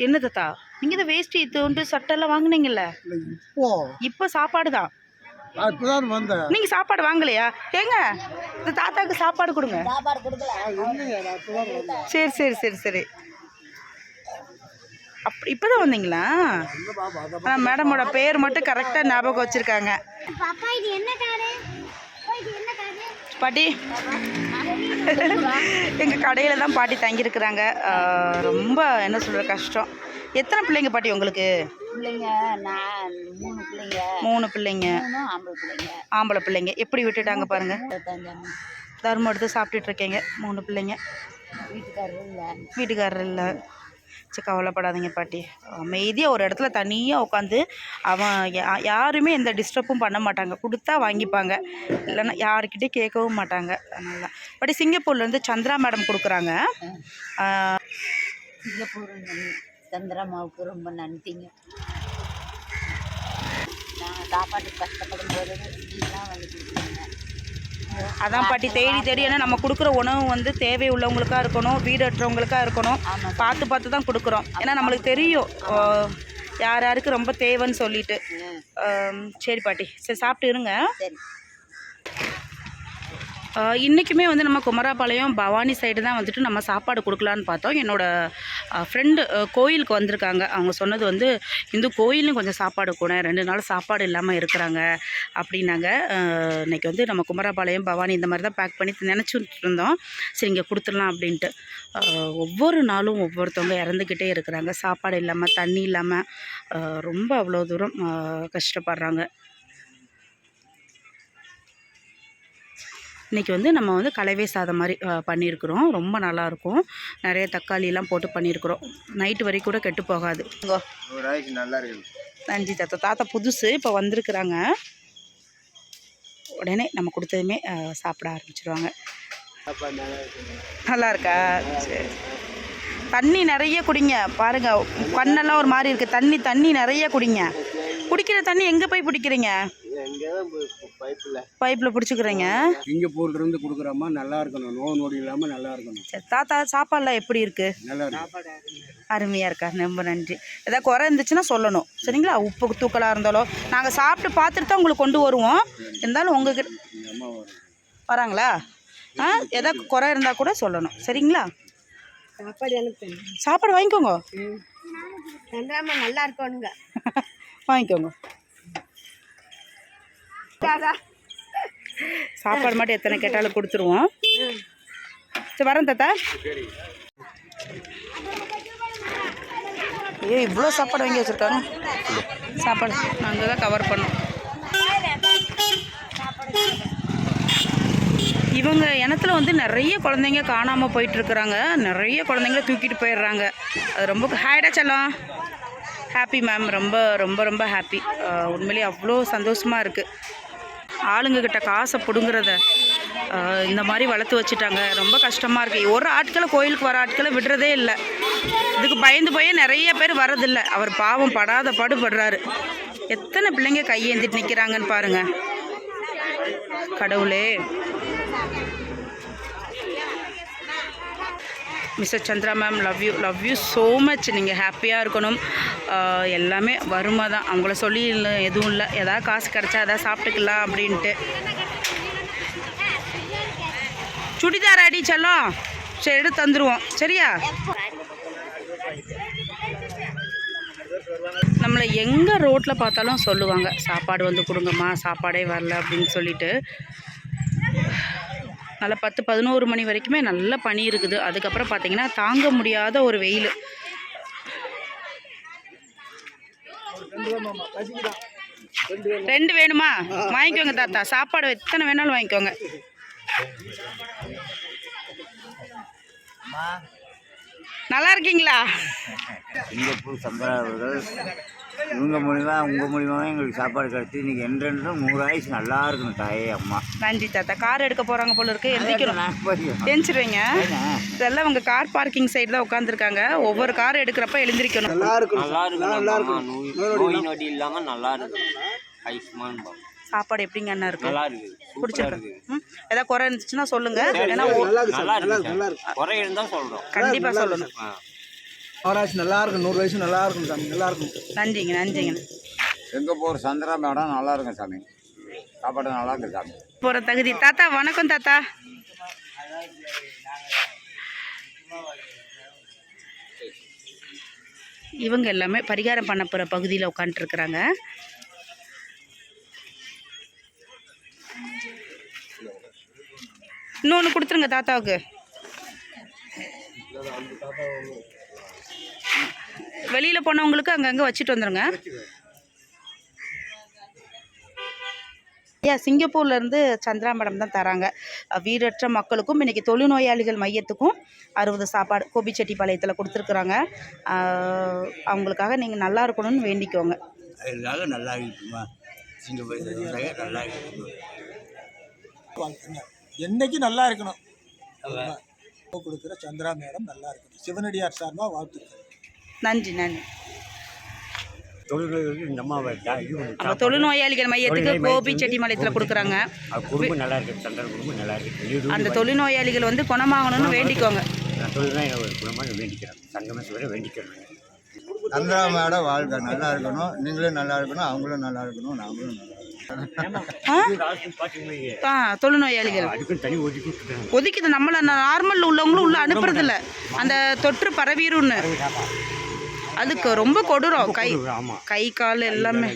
என்ன தாத்தா, நீங்கள் இந்த வேஷ்டி தோண்டு சட்டெல்லாம் வாங்குனீங்கல்ல, இல்லை இப்போ சாப்பாடு தான். நான் இப்போ தான் வந்தேன். நீங்கள் சாப்பாடு வாங்கலையா? ஏங்க இந்த தாத்தாவுக்கு சாப்பாடு கொடுங்க. இல்லைங்க, நான் இப்போ தான் வந்தேன். சரி சரி சரி சரி. அப்படி இப்போ தான் வந்தீங்களா? ஆனால் மேடமோட பேர் மட்டும் கரெக்டாக ஞாபகம் வச்சுருக்காங்க. பாட்டி எங்கள் கடையில் தான் பாட்டி தங்கியிருக்கிறாங்க. ரொம்ப என்ன சொல்கிற கஷ்டம். எத்தனை பிள்ளைங்க பாட்டி உங்களுக்கு? நான் 3 பிள்ளைங்க. 3 பிள்ளைங்க. ஆம்பளை பிள்ளைங்க. ஆம்பளை பிள்ளைங்க எப்படி விட்டுட்டாங்க பாருங்க. தர்மம் எடுத்து சாப்பிட்டுட்டு இருக்கீங்க. 3 பிள்ளைங்க. வீட்டுக்காரர் இல்லை. சரி, கவலைப்படாதீங்க பாட்டி. அமைதியாக ஒரு இடத்துல தனியாக உட்காந்து அவன் யாருமே எந்த டிஸ்டர்பும் பண்ண மாட்டாங்க. கொடுத்தா வாங்கிப்பாங்க, இல்லைன்னா யாருக்கிட்டே கேட்கவும் மாட்டாங்க. அதனால தான் பாட்டி சிங்கப்பூர்லேருந்து சந்திரா மேடம் கொடுக்குறாங்க. சிங்கப்பூர் சந்திரமாவுக்கு ரொம்ப நன்றிங்க. நாங்கள் சாப்பாட்டுக்கு கஷ்டப்படும் போது நீங்களாம் வந்து கொடுக்குறீங்க. அதான் பாட்டி தேடி தேடி. ஏன்னா நம்ம கொடுக்குற உணவு வந்து தேவை உள்ளவங்களுக்காக இருக்கணும், வீடற்றவங்களுக்காக இருக்கணும். பார்த்து தான் கொடுக்குறோம். ஏன்னா நம்மளுக்கு தெரியும் யார் யாருக்கு ரொம்ப தேவைன்னு சொல்லிட்டு. சரி பாட்டி, சரி சாப்பிட்டு இருங்க. இன்றைக்குமே வந்து நம்ம குமராபாளையம் பவானி சைடு தான் வந்துட்டு நம்ம சாப்பாடு கொடுக்கலான்னு பார்த்தோம். என்னோடய ஃப்ரெண்டு கோயிலுக்கு வந்திருக்காங்க. அவங்க சொன்னது வந்து இந்த கோயிலும் கொஞ்சம் சாப்பாடு கூட 2 நாள் சாப்பாடு இல்லாமல் இருக்கிறாங்க அப்படின்னாங்க. இன்றைக்கி வந்து நம்ம குமராபாளையம் பவானி இந்த மாதிரி தான் பேக் பண்ணி நினச்சிட்டு இருந்தோம். சரி இங்கே கொடுத்துடலாம் அப்படின்ட்டு. ஒவ்வொரு நாளும் ஒவ்வொருத்தவங்க இறந்துக்கிட்டே இருக்கிறாங்க, சாப்பாடு இல்லாமல், தண்ணி இல்லாமல். ரொம்ப அவ்வளோ தூரம் கஷ்டப்படுறாங்க. இன்றைக்கி வந்து நம்ம வந்து கலவை சாதம் மாதிரி பண்ணியிருக்கிறோம். ரொம்ப நல்லாயிருக்கும். நிறைய தக்காளியெல்லாம் போட்டு பண்ணியிருக்கிறோம். நைட்டு வரைக்கும் கூட கெட்டு போகாது. நல்லா இருக்கு. நன்றி தாத்தா. தாத்தா புதுசு இப்போ வந்திருக்கிறாங்க. உடனே நம்ம கொடுத்ததுமே சாப்பிட ஆரம்பிச்சிடுவாங்க. நல்லா இருக்கா? சரி. தண்ணி நிறைய குடிங்க. பாருங்கள் கண்ணெல்லாம் ஒரு மாதிரி இருக்குது. தண்ணி நிறைய குடிங்க. குடிக்கிற தண்ணி எங்கே போய் பிடிக்கிறீங்க? பைப்பில் பிடிச்சிக்கிறீங்க. சிங்கப்பூர்லேருந்து கொடுக்குறோமா, நல்லா இருக்கணும், நோய் நொடி இல்லாமல் நல்லா இருக்கணும். சரி தாத்தா, சாப்பாடுலாம் எப்படி இருக்குது? நல்லா இருக்கு. அருமையாக இருக்கா? ரொம்ப நன்றி. ஏதாவது குறை இருந்துச்சுன்னா சொல்லணும், சரிங்களா? உப்பு தூக்கலாக இருந்தாலோ நாங்கள் சாப்பிட்டு பார்த்துட்டு தான் உங்களுக்கு கொண்டு வருவோம். இருந்தாலும் உங்ககிட்ட வராங்களா? எதாவது குறை இருந்தால் கூட சொல்லணும், சரிங்களா? சாப்பாடு வாங்கிக்கோங்க. நல்லா இருக்கணுங்க. வாங்கிக்கோங்க. சாப்பாடு மட்டும் எத்தனை கேட்டாலும் கொடுத்துருவோம். சரி வரேன் தாத்தா. இவ்வளோ சாப்பாடு வாங்கி வச்சுருக்காங்க. சாப்பாடு நாங்கள் தான் கவர் பண்ணோம். இவங்க இனத்துல வந்து நிறைய குழந்தைங்க காணாமல் போயிட்டுருக்குறாங்க. நிறைய குழந்தைங்கள தூக்கிட்டு போயிடுறாங்க. அது ரொம்ப ஹாய்டா செல்லம். Happy ma'am. ரொம்ப ரொம்ப ரொம்ப ஹாப்பி. உண்மையிலேயே அவ்வளோ சந்தோஷமாக இருக்குது. ஆளுங்கக்கிட்ட காசை பிடுங்குறத இந்த மாதிரி வளர்த்து வச்சுட்டாங்க. ரொம்ப கஷ்டமாக இருக்குது. ஒரு ஆட்களை கோயிலுக்கு வர ஆட்களை விடுறதே இல்லை. இதுக்கு பயந்து போய் நிறைய பேர் வரதில்லை. அவர் பாவம் படாத பாடுபடுறாரு. எத்தனை பிள்ளைங்க கையேந்திட்டு நிற்கிறாங்கன்னு பாருங்கள். கடவுளே. Mister Chandra ma'am, love you so much. நீங்கள் ஹாப்பியாக இருக்கணும். எல்லாமே வறுமை தான். அவங்கள சொல்லி எதுவும் இல்லை. எதாவது காசு கிடச்சா எதாவது சாப்பிட்டுக்கலாம் அப்படின்ட்டு. சுடிதார் அடி செல்லம். சரி எடுத்து தந்துடுவோம், சரியா? நம்மளை எங்கே ரோட்டில் பார்த்தாலும் சொல்லுவாங்க சாப்பாடு வந்து கொடுங்கம்மா, சாப்பாடே வரல அப்படின்னு சொல்லிட்டு. நல்லா 10-11 மணி வரைக்குமே நல்ல பனி இருக்குது. அதுக்கப்புறம் பார்த்தீங்கன்னா தாங்க முடியாத ஒரு வெயில். ரெண்டு வேணுமா? வாங்கிக்கோங்க தாத்தா, சாப்பாடு எத்தனை வேணாலும் வாங்கிக்கோங்க. நல்லா இருக்கீங்களா? சிங்கப்பூர் சந்திரா அவர்கள் இவங்க மூலிமா உங்கள் மூலியமாக எங்களுக்கு சாப்பாடு கிடச்சி இன்றைக்கி என்றென்றும் 100 ஆயுசு நல்லா இருக்கணும் தாயே அம்மா. நன்றி தாத்தா. கார் எடுக்க போகிறாங்க போல இருக்கு, எழுதிக்கிறோம். எழுந்திரிச்சிருவீங்க. இதெல்லாம் உங்கள் கார் பார்க்கிங் சைடு தான் உட்காந்துருக்காங்க. ஒவ்வொரு கார் எடுக்கிறப்ப எழுந்திரிக்கணும். நல்லா இருக்கும், நோய் நொடி இல்லாமல் நல்லா இருக்கும். ஆயுஷ்மான் பவன். சாப்பாடு எப்படிங்க அண்ணா இருக்கு? நல்லா இருக்குது, பிடிச்சிருக்கு. ஏதாவது குறை இருந்துச்சுன்னா சொல்லுங்க. ஏன்னா நல்லா இருக்கு. குறை இருந்தால் சொல்கிறோம், கண்டிப்பாக சொல்லணும். அவராச்சு நல்லா இருக்கும், 100 வயசு நல்லா இருக்கும் சாமி, நல்லா இருக்கும். நன்றிங்க நன்றிங்க. சிங்கப்பூர் சந்திரா மேடம் நல்லா இருக்கும் சாமி, சாப்பாடு நல்லா இருக்கு சாமி. போகிற தகுதி. தாத்தா வணக்கம் தாத்தா. இவங்க எல்லாமே பரிகாரம் பண்ண போகிற பகுதியில் உட்காந்துருக்குறாங்க. இன்னொன்று கொடுத்துருங்க தாத்தாவுக்கு. வெளியில் போனவங்களுக்கு அங்கங்கே வச்சுட்டு வந்துடுங்க. சிங்கப்பூர்லேருந்து சந்திரா மேடம் தான் தராங்க. வீடற்ற மக்களுக்கும் இன்றைக்கி தொழுநோயாளிகள் மையத்துக்கும் 60 சாப்பாடு கோபிச்செட்டிப்பாளையத்தில் கொடுத்துருக்குறாங்க. அவங்களுக்காக நீங்கள் நல்லா இருக்கணும்னு வேண்டிக்கோங்க. எல்லாரும் நல்லா இருக்குமா, சிங்கப்பூர் நல்லா இருக்கு. என்னைக்கு நல்லா இருக்கணும். கொடுக்குற சந்திரா மேடம் நல்லா இருக்கணும். சிவனடியார் சார்பாக வாழ்த்துக்கள். நன்றி நன்றி. இந்த அம்மாவை தொழுநோயாளிகள் மையத்துக்கு கோபிச்செட்டிப்பாளையத்தில் கொடுக்குறாங்க. குடும்பம் நல்லா இருக்கு, சந்திரா குடும்பம் நல்லா இருக்கு. அந்த தொழுநோயாளிகள் வந்து குணமாகணும்னு வேண்டிக்கோங்க. குணமாக வேண்டிக்கிறேன், சங்கமே சொல்ல வேண்டிக்கிறேன். சந்திரா மேடம் வாழ்க்கை நல்லா இருக்கணும், நீங்களும் நல்லா இருக்கணும், அவங்களும் நல்லா இருக்கணும், நாங்களும் நல்லா இருக்கணும். தொழுநோயாளிகள் ஒதுக்கிது. நம்மள நார்மல் உள்ளவங்களும் உள்ள அனுப்புறதில்ல, அந்த தொற்று பரவிடும்னு. அதுக்கு ரொம்ப கொடூரம். கை கால் எல்லாமே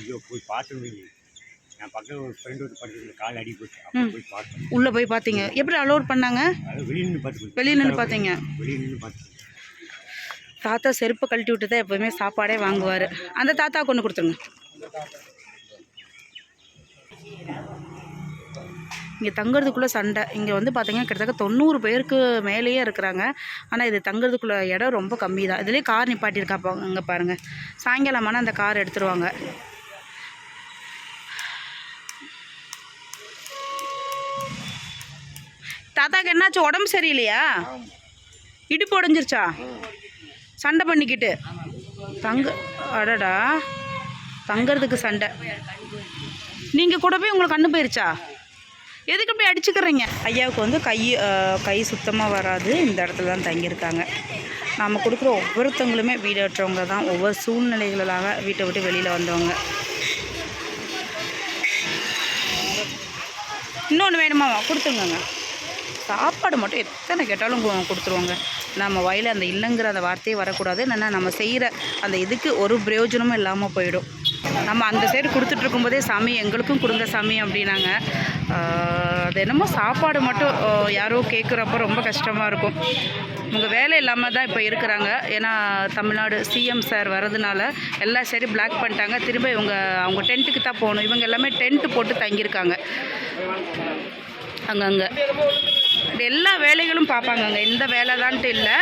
உள்ள போய் பார்த்தீங்க. எப்படி அலோட் பண்ணாங்க? வெளியே நின்று பார்த்தீங்க. தாத்தா செருப்பை கழட்டி விட்டு தான் எப்போவுமே சாப்பாடே வாங்குவார். அந்த தாத்தா கொண்டு கொடுத்துருங்க. இங்கே தங்குறதுக்குள்ளே சண்டை. இங்கே வந்து பார்த்தீங்கன்னா கிட்டத்தட்ட 90 பேருக்கு மேலேயே இருக்கிறாங்க. ஆனால் இது தங்குறதுக்குள்ளே இடம் ரொம்ப கம்மி தான். இதுலேயே கார் நிப்பாட்டியிருக்கா அங்கே பாருங்கள். சாயங்காலமான அந்த கார் எடுத்துருவாங்க. தாத்தாக்கு என்னாச்சு? உடம்பு சரியில்லையா? இடுப்பு உடஞ்சிருச்சா? சண்டை பண்ணிக்கிட்டு அடடா, தங்கிறதுக்கு சண்டை. நீங்கள் கூட போய் உங்களுக்கு கண்ணு போயிருச்சா? எதுக்கு இப்படி அடிச்சுக்கிறீங்க? ஐயாவுக்கு வந்து கை சுத்தமாக வராது. இந்த இடத்துல தான் தங்கியிருக்காங்க. நாம் கொடுக்குற ஒவ்வொருத்தவங்களுமே வீடற்றவங்க தான். ஒவ்வொரு சூழ்நிலைகளாக வீட்டை விட்டு வெளியில் வந்தவங்க. இன்னொன்று வேணுமா? கொடுத்துருங்க. சாப்பாடு மட்டும் எத்தனை கேட்டாலும் கொடுத்துருவாங்க. நம்ம வாயில் அந்த இல்லைங்கிற அந்த வார்த்தையே வரக்கூடாது. என்னென்னா நம்ம செய்கிற அந்த இதுக்கு ஒரு பிரயோஜனமும் இல்லாமல் போயிடும். நம்ம அந்த சைடு கொடுத்துட்ருக்கும்போதே சாமி எங்களுக்கும் கொடுங்க சாமி அப்படின்னாங்க. அது என்னமோ சாப்பாடு மட்டும் யாரோ கேட்குறப்ப ரொம்ப கஷ்டமாக இருக்கும். இவங்க வேலை இல்லாமல் தான் இப்போ இருக்கிறாங்க. ஏன்னா தமிழ்நாடு சிஎம் சார் வர்றதுனால எல்லா சைடு பிளாக் பண்ணிட்டாங்க. திரும்ப அவங்க டென்ட்டுக்கு தான் போகணும். இவங்க எல்லாமே டென்ட்டு போட்டு தங்கியிருக்காங்க அங்கங்கே. எல்லா வேலைகளும் பார்ப்பாங்க அங்கே. இந்த வேலை தான்ட்டு இல்லை,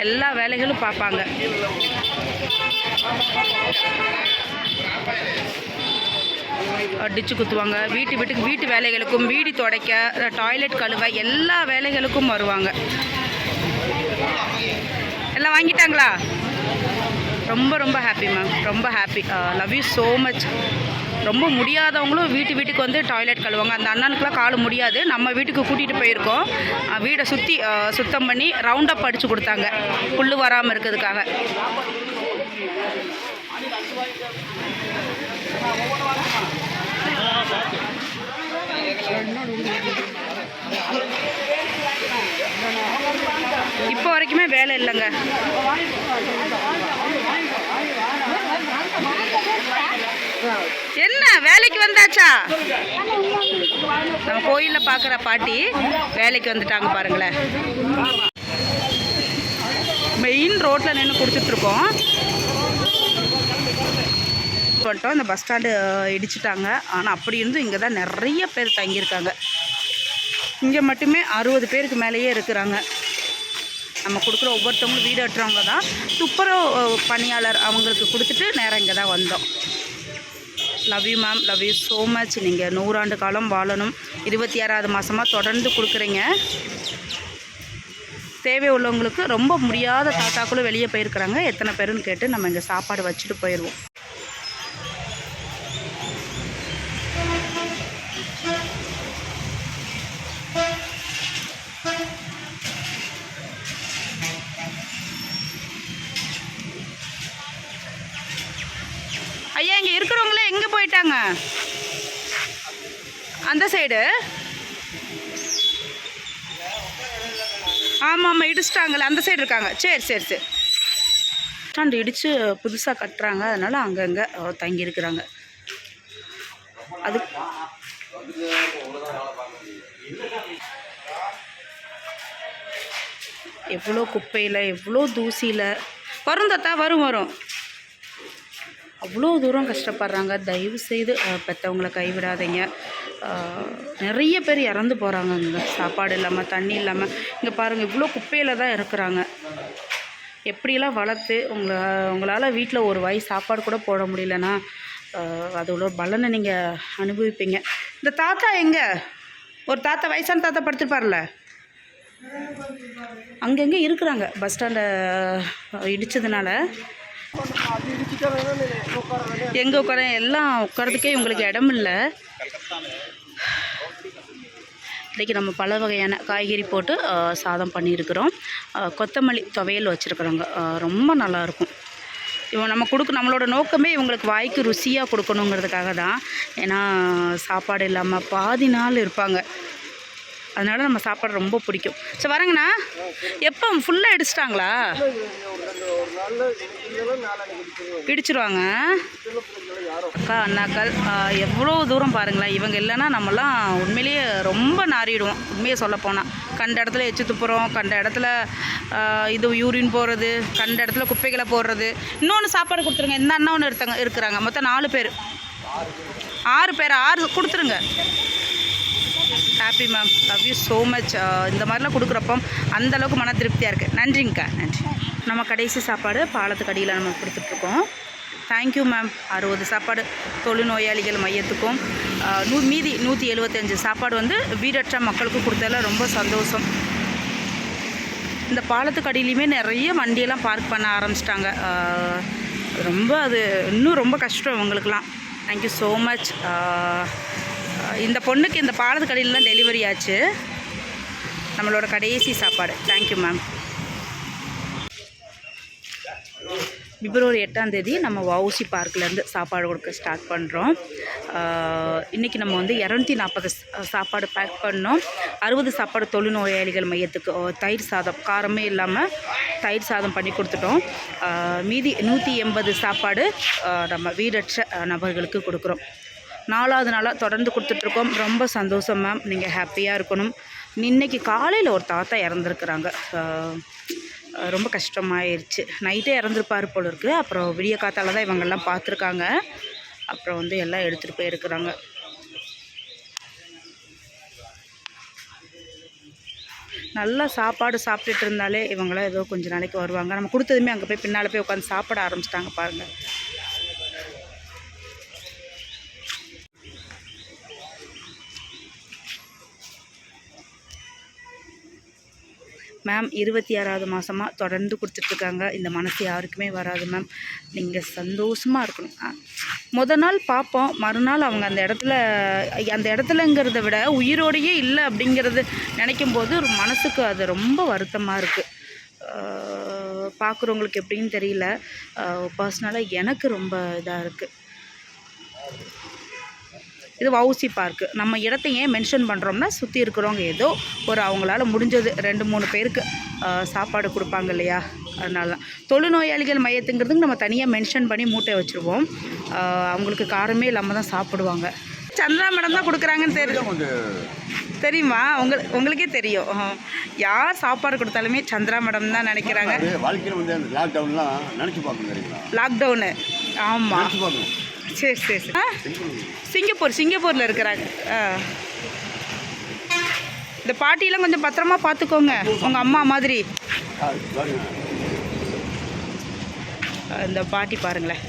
எல்லா வேலைகளும் பார்ப்பாங்க. அடிச்சு குத்துவாங்க. வீட்டு வேலைகளுக்கும், வீடு துடைக்க, டாய்லெட் கழுவ, எல்லா வேலைகளுக்கும் வருவாங்க. எல்லாம் வாங்கிட்டாங்களா? ரொம்ப ரொம்ப ஹாப்பி மேம், ரொம்ப happy. Love you so much. ரொம்ப முடியாதவங்களும் வீட்டுக்கு வந்து டாய்லெட் கழுவாங்க. அந்த அண்ணனுக்குலாம் கால் முடியாது. நம்ம வீட்டுக்கு கூட்டிகிட்டு போயிருக்கோம். வீடை சுத்தம் பண்ணி ரவுண்ட் அப் அடித்து கொடுத்தாங்க, புல் வராமல் இருக்கிறதுக்காக. இப்போ வரைக்குமே வேலை இல்லைங்க. என்ன வேலைக்கு வந்தாச்சா? நம்ம கோயிலில் பார்க்குற பாட்டி வேலைக்கு வந்துட்டாங்க பாருங்களேன். மெயின் ரோட்டில் நின்று கொடுத்துட்ருக்கோம். வந்துட்டோம். இந்த பஸ் ஸ்டாண்டு இடிச்சிட்டாங்க. ஆனால் அப்படி இருந்து இங்கே தான் நிறைய பேர் தங்கியிருக்காங்க. இங்கே மட்டுமே 60 பேருக்கு மேலேயே இருக்கிறாங்க. நம்ம கொடுக்குற ஒவ்வொருத்தவங்களும் வீடு கட்டுறவங்க தான். துப்புரவு பணியாளர் அவங்களுக்கு கொடுத்துட்டு நேராக இங்கே தான் வந்தோம். Love you ma'am, love you so much. நீங்கள் 100 ஆண்டு காலம் வாழணும். 26வது மாதமாக தொடர்ந்து கொடுக்குறீங்க. தேவை உள்ளவங்களுக்கு, ரொம்ப முடியாத தாத்தாக்களும் வெளியே போயிருக்கிறாங்க. எத்தனை பேருன்னு கேட்டு நம்ம இங்கே சாப்பாடு வச்சுட்டு போயிடுவோம். ஐயா, இங்கே இருக்கிறவங்களே எங்கே போயிட்டாங்க? அந்த சைடு. ஆமாம் இடிச்சிட்டாங்கல்ல, அந்த சைடு இருக்காங்க. சரி சரி சரி. ஸ்டாண்டு இடித்து புதுசாக கட்டுறாங்க. அதனால் அங்கங்கே தங்கியிருக்கிறாங்க. அது எவ்வளோ குப்பையில், எவ்வளோ தூசியில் வரும் தாத்தா, வரும் வரும். அவ்வளோ தூரம் கஷ்டப்படுறாங்க. தயவு செய்து பெற்றவங்களை கைவிடாதீங்க. நிறைய பேர் இறந்து போகிறாங்க இங்கே, சாப்பாடு இல்லாமல், தண்ணி இல்லாமல். இங்கே பாருங்கள், இவ்வளோ குப்பையில் தான் இருக்கிறாங்க. எப்படியெல்லாம் வளர்த்து உங்களால் வீட்டில் ஒரு வாய் சாப்பாடு கூட போட முடியலன்னா அதோட பலனை நீங்கள் அனுபவிப்பீங்க. இந்த தாத்தா எங்கே? ஒரு தாத்தா, வயசான தாத்தா படுத்துருப்பார்ல, அங்கங்கே இருக்கிறாங்க. பஸ் ஸ்டாண்டை இடித்ததுனால எங்கே உட்கார, எல்லாம் உட்காரதுக்கே இவங்களுக்கு இடம் இல்லை. இன்றைக்கி நம்ம பல வகையான காய்கறி போட்டு சாதம் பண்ணியிருக்கிறோம். கொத்தமல்லி துவையல் வச்சுருக்குறோங்க. ரொம்ப நல்லாயிருக்கும். நம்மளோட நோக்கமே இவங்களுக்கு வாய்க்கு ருசியாக கொடுக்கணுங்கிறதுக்காக தான். ஏன்னா சாப்பாடு இல்லாமல் பாதி நாள் இருப்பாங்க. அதனால் நம்ம சாப்பாடு ரொம்ப பிடிக்கும். சரி வரங்கண்ணா. எப்போ ஃபுல்லாக இடிச்சிட்டாங்களா? இடிச்சிருவாங்க. அக்கா அண்ணாக்கள் எவ்வளோ தூரம் பாருங்களேன். இவங்க இல்லைன்னா நம்மலாம் உண்மையிலேயே ரொம்ப நாறிடுவோம். உண்மையை சொல்லப்போனால் கண்ட இடத்துல எச்சு துப்புறோம், கண்ட இடத்துல இது யூரின் போடுறது, கண்ட இடத்துல குப்பைகளை போடுறது. இன்னொன்று சாப்பாடு கொடுத்துருங்க. இந்த அண்ணா ஒன்று இருக்கிறாங்க. மொத்தம் 4 பேர், 6 பேர், 6 கொடுத்துருங்க. Happy ma'am, love you so much. இந்த மாதிரிலாம் கொடுக்குறப்போ அந்தளவுக்கு மன திருப்தியாக இருக்குது. நன்றிங்கக்கா, நன்றி. நம்ம கடைசி சாப்பாடு பாலத்துக்கடியில் நம்ம கொடுத்துட்ருக்கோம். Thank you ma'am. 60 சாப்பாடு தொழுநோயாளிகள் மையத்துக்கும் மீதி 175 சாப்பாடு வந்து வீடற்ற மக்களுக்கும் கொடுத்ததில் ரொம்ப சந்தோஷம். இந்த பாலத்துக்கடியிலையுமே நிறைய வண்டியெல்லாம் பார்க் பண்ண ஆரம்பிச்சிட்டாங்க. ரொம்ப அது இன்னும் ரொம்ப கஷ்டம் இவங்களுக்கெல்லாம். Thank you so much. இந்த பொண்ணுக்கு இந்த பாலத்துக்கடியில் தான் டெலிவரி ஆச்சு. நம்மளோட கடைசி சாப்பாடு. Thank you ma'am. பிப்ரவரி 8ஆம் தேதி நம்ம வஉசி பார்க்லேருந்து சாப்பாடு கொடுக்க ஸ்டார்ட் பண்ணுறோம். இன்றைக்கி நம்ம வந்து 240 சாப்பாடு பேக் பண்ணோம். 60 சாப்பாடு தொழுநோயாளிகள் மையத்துக்கு தயிர் சாதம், காரமே இல்லாமல் தயிர் சாதம் பண்ணி கொடுத்துட்டோம். மீதி 180 சாப்பாடு நம்ம வீடற்ற நபர்களுக்கு கொடுக்குறோம். 4வது நாளாக தொடர்ந்து கொடுத்துட்ருக்கோம். ரொம்ப சந்தோஷம் மேம். நீங்கள் ஹாப்பியாக இருக்கணும். இன்றைக்கி காலையில் ஒரு தாத்தா இறந்துருக்குறாங்க. ரொம்ப கஷ்டமாயிருச்சு. நைட்டே இறந்துருப்பார் போல இருக்குது. அப்புறம் விடிய காத்தால தான் இவங்கெல்லாம் பார்த்துருக்காங்க. அப்புறம் வந்து எல்லாம் எடுத்துகிட்டு போயிருக்கிறாங்க. நல்லா சாப்பாடு சாப்பிட்டுட்டு இருந்தாலே இவங்களாம் ஏதோ கொஞ்சம் நாளைக்கு வருவாங்க. நம்ம கொடுத்ததுமே அங்கே போய் பின்னால் போய் உட்காந்து சாப்பிட ஆரம்பிச்சிட்டாங்க பாருங்கள். மேம் 26வது மாதமாக தொடர்ந்து கொடுத்துட்ருக்காங்க. இந்த மனசு யாருக்குமே வராது மேம். நீங்கள் சந்தோஷமாக இருக்கணும். மொதல் நாள் பார்ப்போம், மறுநாள் அவங்க அந்த இடத்துலங்கிறத விட உயிரோடையே இல்லை அப்படிங்கிறது நினைக்கும் போது ஒரு மனசுக்கு அது ரொம்ப வருத்தமாக இருக்குது. பார்க்குறவங்களுக்கு எப்படின்னு தெரியல. பர்சனலாக எனக்கு ரொம்ப இதாக இருக்குது. இது வஉசி பார்க்கு. நம்ம இடத்த ஏன் மென்ஷன் பண்ணுறோம்னா, சுற்றி இருக்கிறவங்க ஏதோ ஒரு அவங்களால முடிஞ்சது 2-3 பேருக்கு சாப்பாடு கொடுப்பாங்க இல்லையா, அதனால தான். தொழுநோயாளிகள் மையத்துங்கிறதுக்கு நம்ம தனியாக மென்ஷன் பண்ணி மூட்டை வச்சுருவோம். அவங்களுக்கு காரமே இல்லாமல் தான் சாப்பிடுவாங்க. சந்திரா மேடம் தான் கொடுக்குறாங்கன்னு தெரியுமா? உங்களுக்கே தெரியும். யார் சாப்பாடு கொடுத்தாலுமே சந்திரா மேடம் தான் நினைக்கிறாங்க. வாழ்க்கையில் வந்து அந்த லாக்டவுன்லாம் நினச்சி பார்க்கணும். லாக்டவுனு ஆமாம். சரி சரி சரி. சிங்கப்பூரில் இருக்கிறாங்க. இந்த பாட்டியெல்லாம் கொஞ்சம் பத்திரமா பார்த்துக்கோங்க, உங்கள் அம்மா மாதிரி. இந்த பாட்டி பாருங்களேன்.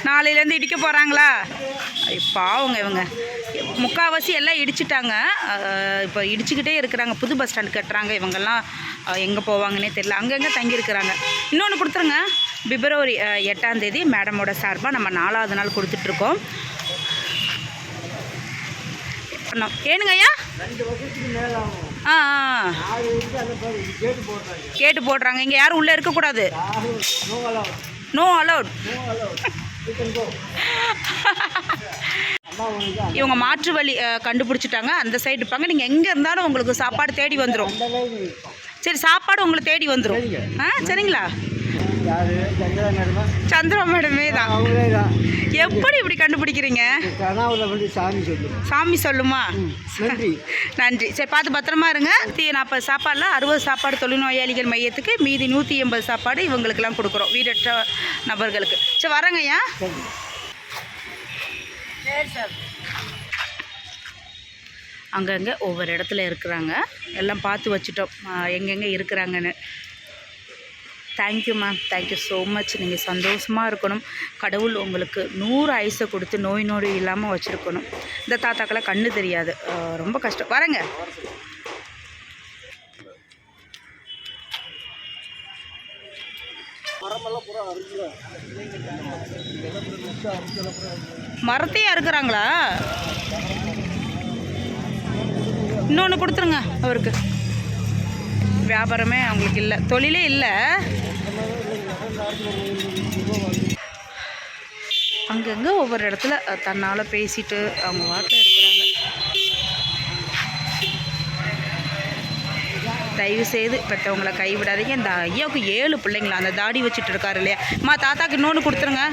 நாளையிலேருந்து இடிக்க போகிறாங்களா? பாவங்க இவங்க. முக்கால்வாசி எல்லாம் இடிச்சிட்டாங்க. இப்போ இடிச்சுக்கிட்டே இருக்கிறாங்க. புது பஸ் ஸ்டாண்டு கட்டுறாங்க. இவங்கெல்லாம் எங்கே போவாங்கன்னே தெரியல. அங்கங்கே தங்கியிருக்கிறாங்க. இன்னொன்று கொடுத்துருங்க. பிப்ரவரி 8ஆம் தேதி மேடமோட சார்பாக நம்ம 4வது நாள் கொடுத்துட்ருக்கோம். ஏனுங்க ஐயா? கேட்டு போடுறாங்க. இங்கே யாரும் உள்ளே இருக்கக்கூடாது. No allowed. இவங்க மாற்று வழி கண்டுபிடிச்சிட்டாங்க. அந்த சைடு இருப்பாங்க. நீங்கள் எங்கே இருந்தாலும் உங்களுக்கு சாப்பாடு தேடி வந்துடும். சரி, சாப்பாடு உங்களை தேடி வந்துடும். சரிங்களா? சந்திரா மேடமே தான். எப்படி இப்படி கண்டுபிடிக்கிறீங்க? சாமி சொல்லுமா? நன்றி. சரி, பார்த்து பத்திரமா இருங்க. 40 சாப்பாடில் 60 சாப்பாடு தொழுநோயாளிகள் மையத்துக்கு, மீதி 180 சாப்பாடு இவங்களுக்கெல்லாம் கொடுக்குறோம், வீடற்ற நபர்களுக்கு. சரி, வரேங்கய்யா. அங்கங்கே ஒவ்வொரு இடத்துல இருக்கிறாங்க. எல்லாம் பார்த்து வச்சுட்டோம் எங்கெங்கே இருக்கிறாங்கன்னு. Thank you ma'am, thank you so much. நீங்கள் சந்தோஷமாக இருக்கணும். கடவுள் உங்களுக்கு 100 ஆயுசை கொடுத்து நோய் நொடி இல்லாமல் வச்சுருக்கணும். இந்த தாத்தாக்கெல்லாம் கண்ணு தெரியாது, ரொம்ப கஷ்டம். வரேங்க. மரத்தையே அறுக்கிறாங்களா? இன்னொன்று கொடுத்துருங்க அவருக்கு. வியாபாரமே அவங்களுக்கு இல்லை, தொழிலே இல்லை. அங்கங்கே ஒவ்வொரு இடத்துல தன்னால் பேசிட்டு அவங்க வாட்டில் இருக்கிறாங்க. தயவுசெய்து பெற்றவங்களை கைவிடாதீங்க. இந்த ஐயாவுக்கு 7 பிள்ளைங்களா? அந்த தாடி வச்சுட்டு இருக்காரு இல்லையா? அம்மா, தாத்தாக்கு இன்னொன்று கொடுத்துருங்க.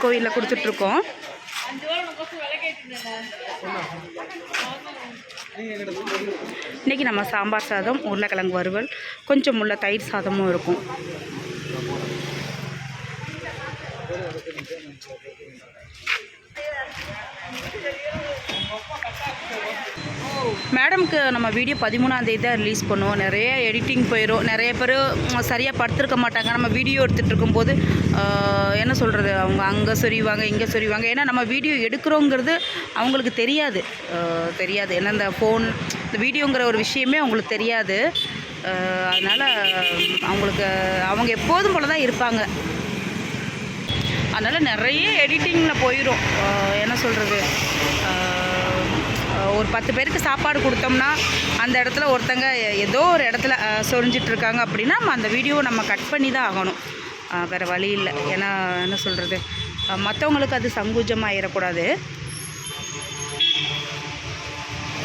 கோயிலில் கொடுத்துட்ருக்கோம். இன்றைக்கி நம்ம சாம்பார் சாதம், உருளைக்கிழங்கு வறுவல், கொஞ்சம் உள்ள தயிர் சாதமும் இருக்கும். மேடம்க்கு நம்ம வீடியோ 13ஆம் தேதி தான் ரிலீஸ் பண்ணுவோம். நிறைய எடிட்டிங் போயிடும். நிறைய பேர் சரியாக படுத்திருக்க மாட்டாங்க. நம்ம வீடியோ எடுத்துகிட்டு இருக்கும்போது என்ன சொல்கிறது, அவங்க அங்கே சொரிவாங்க, இங்கே சொரிவாங்க. ஏன்னா நம்ம வீடியோ எடுக்கிறோங்கிறது அவங்களுக்கு தெரியாது. ஏன்னா இந்த ஃபோன், இந்த வீடியோங்கிற ஒரு விஷயமே அவங்களுக்கு தெரியாது. அதனால் அவங்க எப்போதும் போல தான் இருப்பாங்க. அதனால் நிறைய எடிட்டிங்கில் போயிடும். என்ன சொல்கிறது, ஒரு 10 பேருக்கு சாப்பாடு கொடுத்தோம்னா அந்த இடத்துல ஒருத்தங்க ஏதோ ஒரு இடத்துல சொரிஞ்சிட்ருக்காங்க அப்படின்னா அந்த வீடியோவை நம்ம கட் பண்ணி தான் ஆகணும். வேறு வழி இல்லை. ஏன்னா என்ன சொல்கிறது, மற்றவங்களுக்கு அது சங்கூஜமாக ஆயிடக்கூடாது.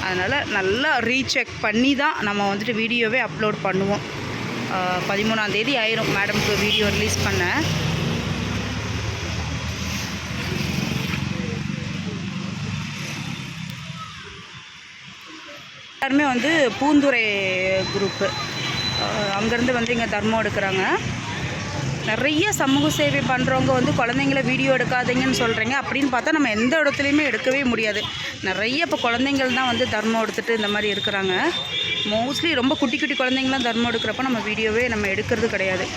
அதனால் நல்லா ரீசெக் பண்ணி தான் நம்ம வந்துட்டு வீடியோவே அப்லோட் பண்ணுவோம். 13ஆம் தேதி ஆயிரும் மேடம்க்கு வீடியோ ரிலீஸ் பண்ண. எல்லாருமே வந்து பூந்துறை குரூப்பு, அங்கேருந்து வந்து இங்கே தர்மம் எடுக்கிறாங்க. நிறைய சமூக சேவை பண்ணுறவங்க வந்து குழந்தைங்கள வீடியோ எடுக்காதீங்கன்னு சொல்கிறீங்க. அப்படின்னு பார்த்தா நம்ம எந்த இடத்துலையுமே எடுக்கவே முடியாது. நிறைய இப்போ குழந்தைங்கள் தான் வந்து தர்மம் எடுத்துகிட்டு இந்த மாதிரி இருக்கிறாங்க. மோஸ்ட்லி ரொம்ப குட்டி குட்டி குழந்தைங்களாம் தர்மம் எடுக்கிறப்ப நம்ம வீடியோவே நம்ம எடுக்கிறது கிடையாது.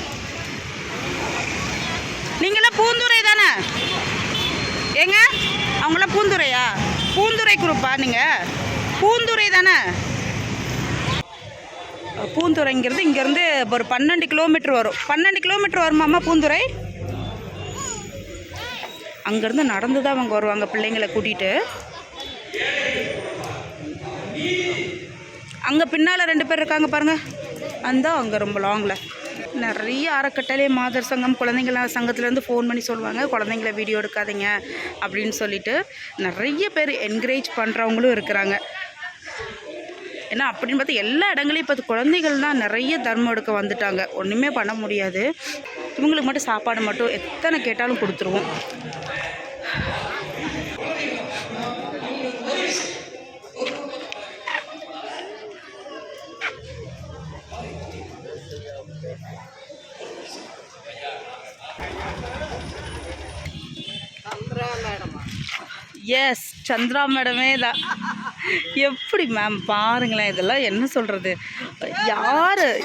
நீங்களாம் பூந்துறை தானே? ஏங்க, அவங்களாம் பூந்துறையா? பூந்துறை குரூப்பா நீங்கள்? பூந்துறை தானே? பூந்துறைங்கிறது இங்கேருந்து ஒரு 12 கிலோமீட்டர் வரும். 12 கிலோமீட்டர் வருமாம்மா பூந்துறை? அங்கேருந்து நடந்து தான் அவங்க வருவாங்க பிள்ளைங்களை கூட்டிகிட்டு. அங்கே பின்னால் 2 பேர் இருக்காங்க பாருங்கள், அந்த அங்கே ரொம்ப லாங்கில் நிறைய அறக்கட்டளை மாதர் சங்கம் குழந்தைங்கள சங்கத்துலேருந்து ஃபோன் பண்ணி சொல்லுவாங்க குழந்தைங்கள வீடியோ எடுக்காதீங்க அப்படின்னு சொல்லிட்டு. நிறைய பேர் என்கரேஜ் பண்ணுறவங்களும் இருக்கிறாங்க. ஏன்னா அப்படின்னு பார்த்தா எல்லா இடங்களையும் இப்போ குழந்தைகள் தான் நிறைய தர்மம் எடுக்க வந்துட்டாங்க. ஒன்றுமே பண்ண முடியாது. இவங்களுக்கு மட்டும் சாப்பாடு மட்டும் எத்தனை கேட்டாலும் கொடுத்துருவோம். எஸ், சந்திரா மேடமே தான். எப்படி மேம் பாருங்களேன், இதெல்லாம் என்ன சொல்கிறது,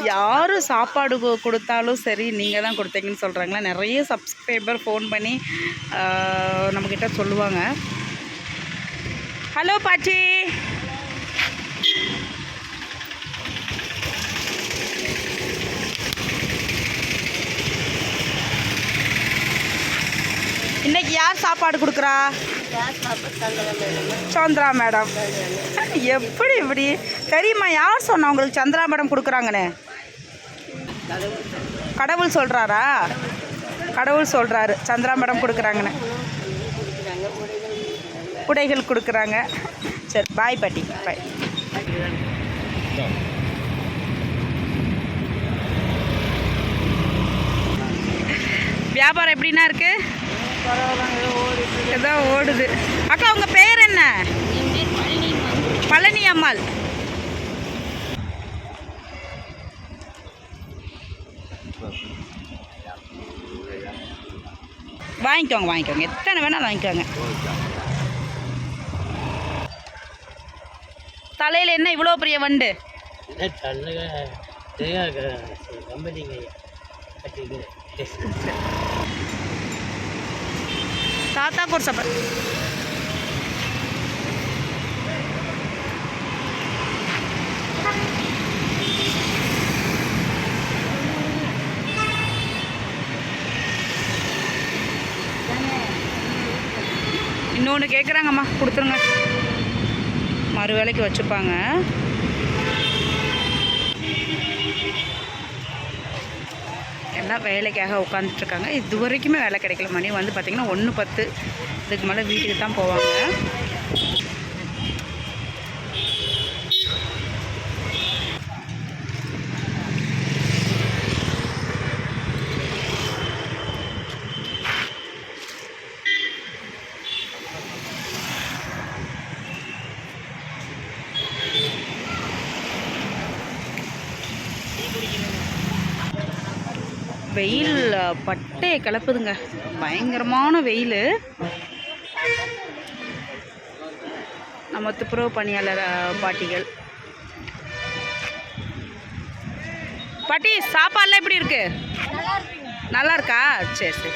யார் சாப்பாடு கொடுத்தாலும் சரி நீங்கள் தான் கொடுத்தீங்கன்னு சொல்கிறாங்களா. நிறைய சப்ஸ்கிரைபர் ஃபோன் பண்ணி நம்மக்கிட்ட சொல்லுவாங்க. ஹலோ பாட்டி, இன்னைக்கு யார் சாப்பாடு கொடுக்குறா? சந்திரா மேடம். எப்படி இப்படி தெரியுமா? யார் சொன்னா உங்களுக்கு சந்திரா மேடம் கொடுக்குறாங்கன்னு? கடவுள் சொல்கிறாரா? கடவுள் சொல்கிறாரு சந்திரா மேடம் கொடுக்குறாங்கன்னு. உடைகள் கொடுக்குறாங்க. சரி, பாய் பாட்டி, பாய். வியாபாரம் எப்படின்னா இருக்கு? ஏதோ ஓடுது. அக்கா உங்கள் பேர் என்ன? பழனி அம்மாள். வாங்கிக்கோங்க, எத்தனை வேணாலும் வாங்கிக்கோங்க. தலையில் என்ன இவ்வளோ பெரிய வண்டு? தாத்தாக்கு ஒரு சாப்பாடு. இன்னொன்று கேட்குறாங்கம்மா, கொடுத்துருங்க. மறு வேலைக்கு வச்சுப்பாங்க. எல்லாம் வேலைக்காக உட்காந்துட்ருக்காங்க. இது வரைக்குமே வேலை கிடைக்கல. மணி வந்து பார்த்திங்கன்னா 1:10. இதுக்கு மேலே வீட்டுக்கு தான் போவாங்க. வெயில் பட்டையை கிளப்புதுங்க, பயங்கரமான வெயில். நம்ம துப்புரவு பணியாளர் பாட்டிகள். பாட்டி சாப்பாடுலாம் எப்படி இருக்கு? நல்லா இருக்கா? சரி சரி.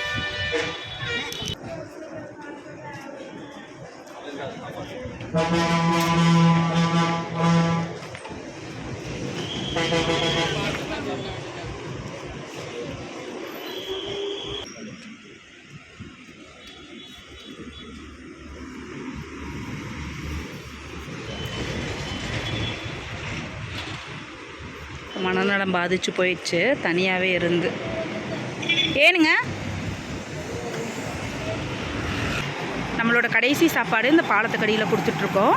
மனநலம் பாதிச்சு போயிடுச்சு தனியாகவே இருந்து. ஏனுங்க, நம்மளோட கடைசி சாப்பாடு இந்த பாலத்துக்கடியில் கொடுத்துட்ருக்கோம்.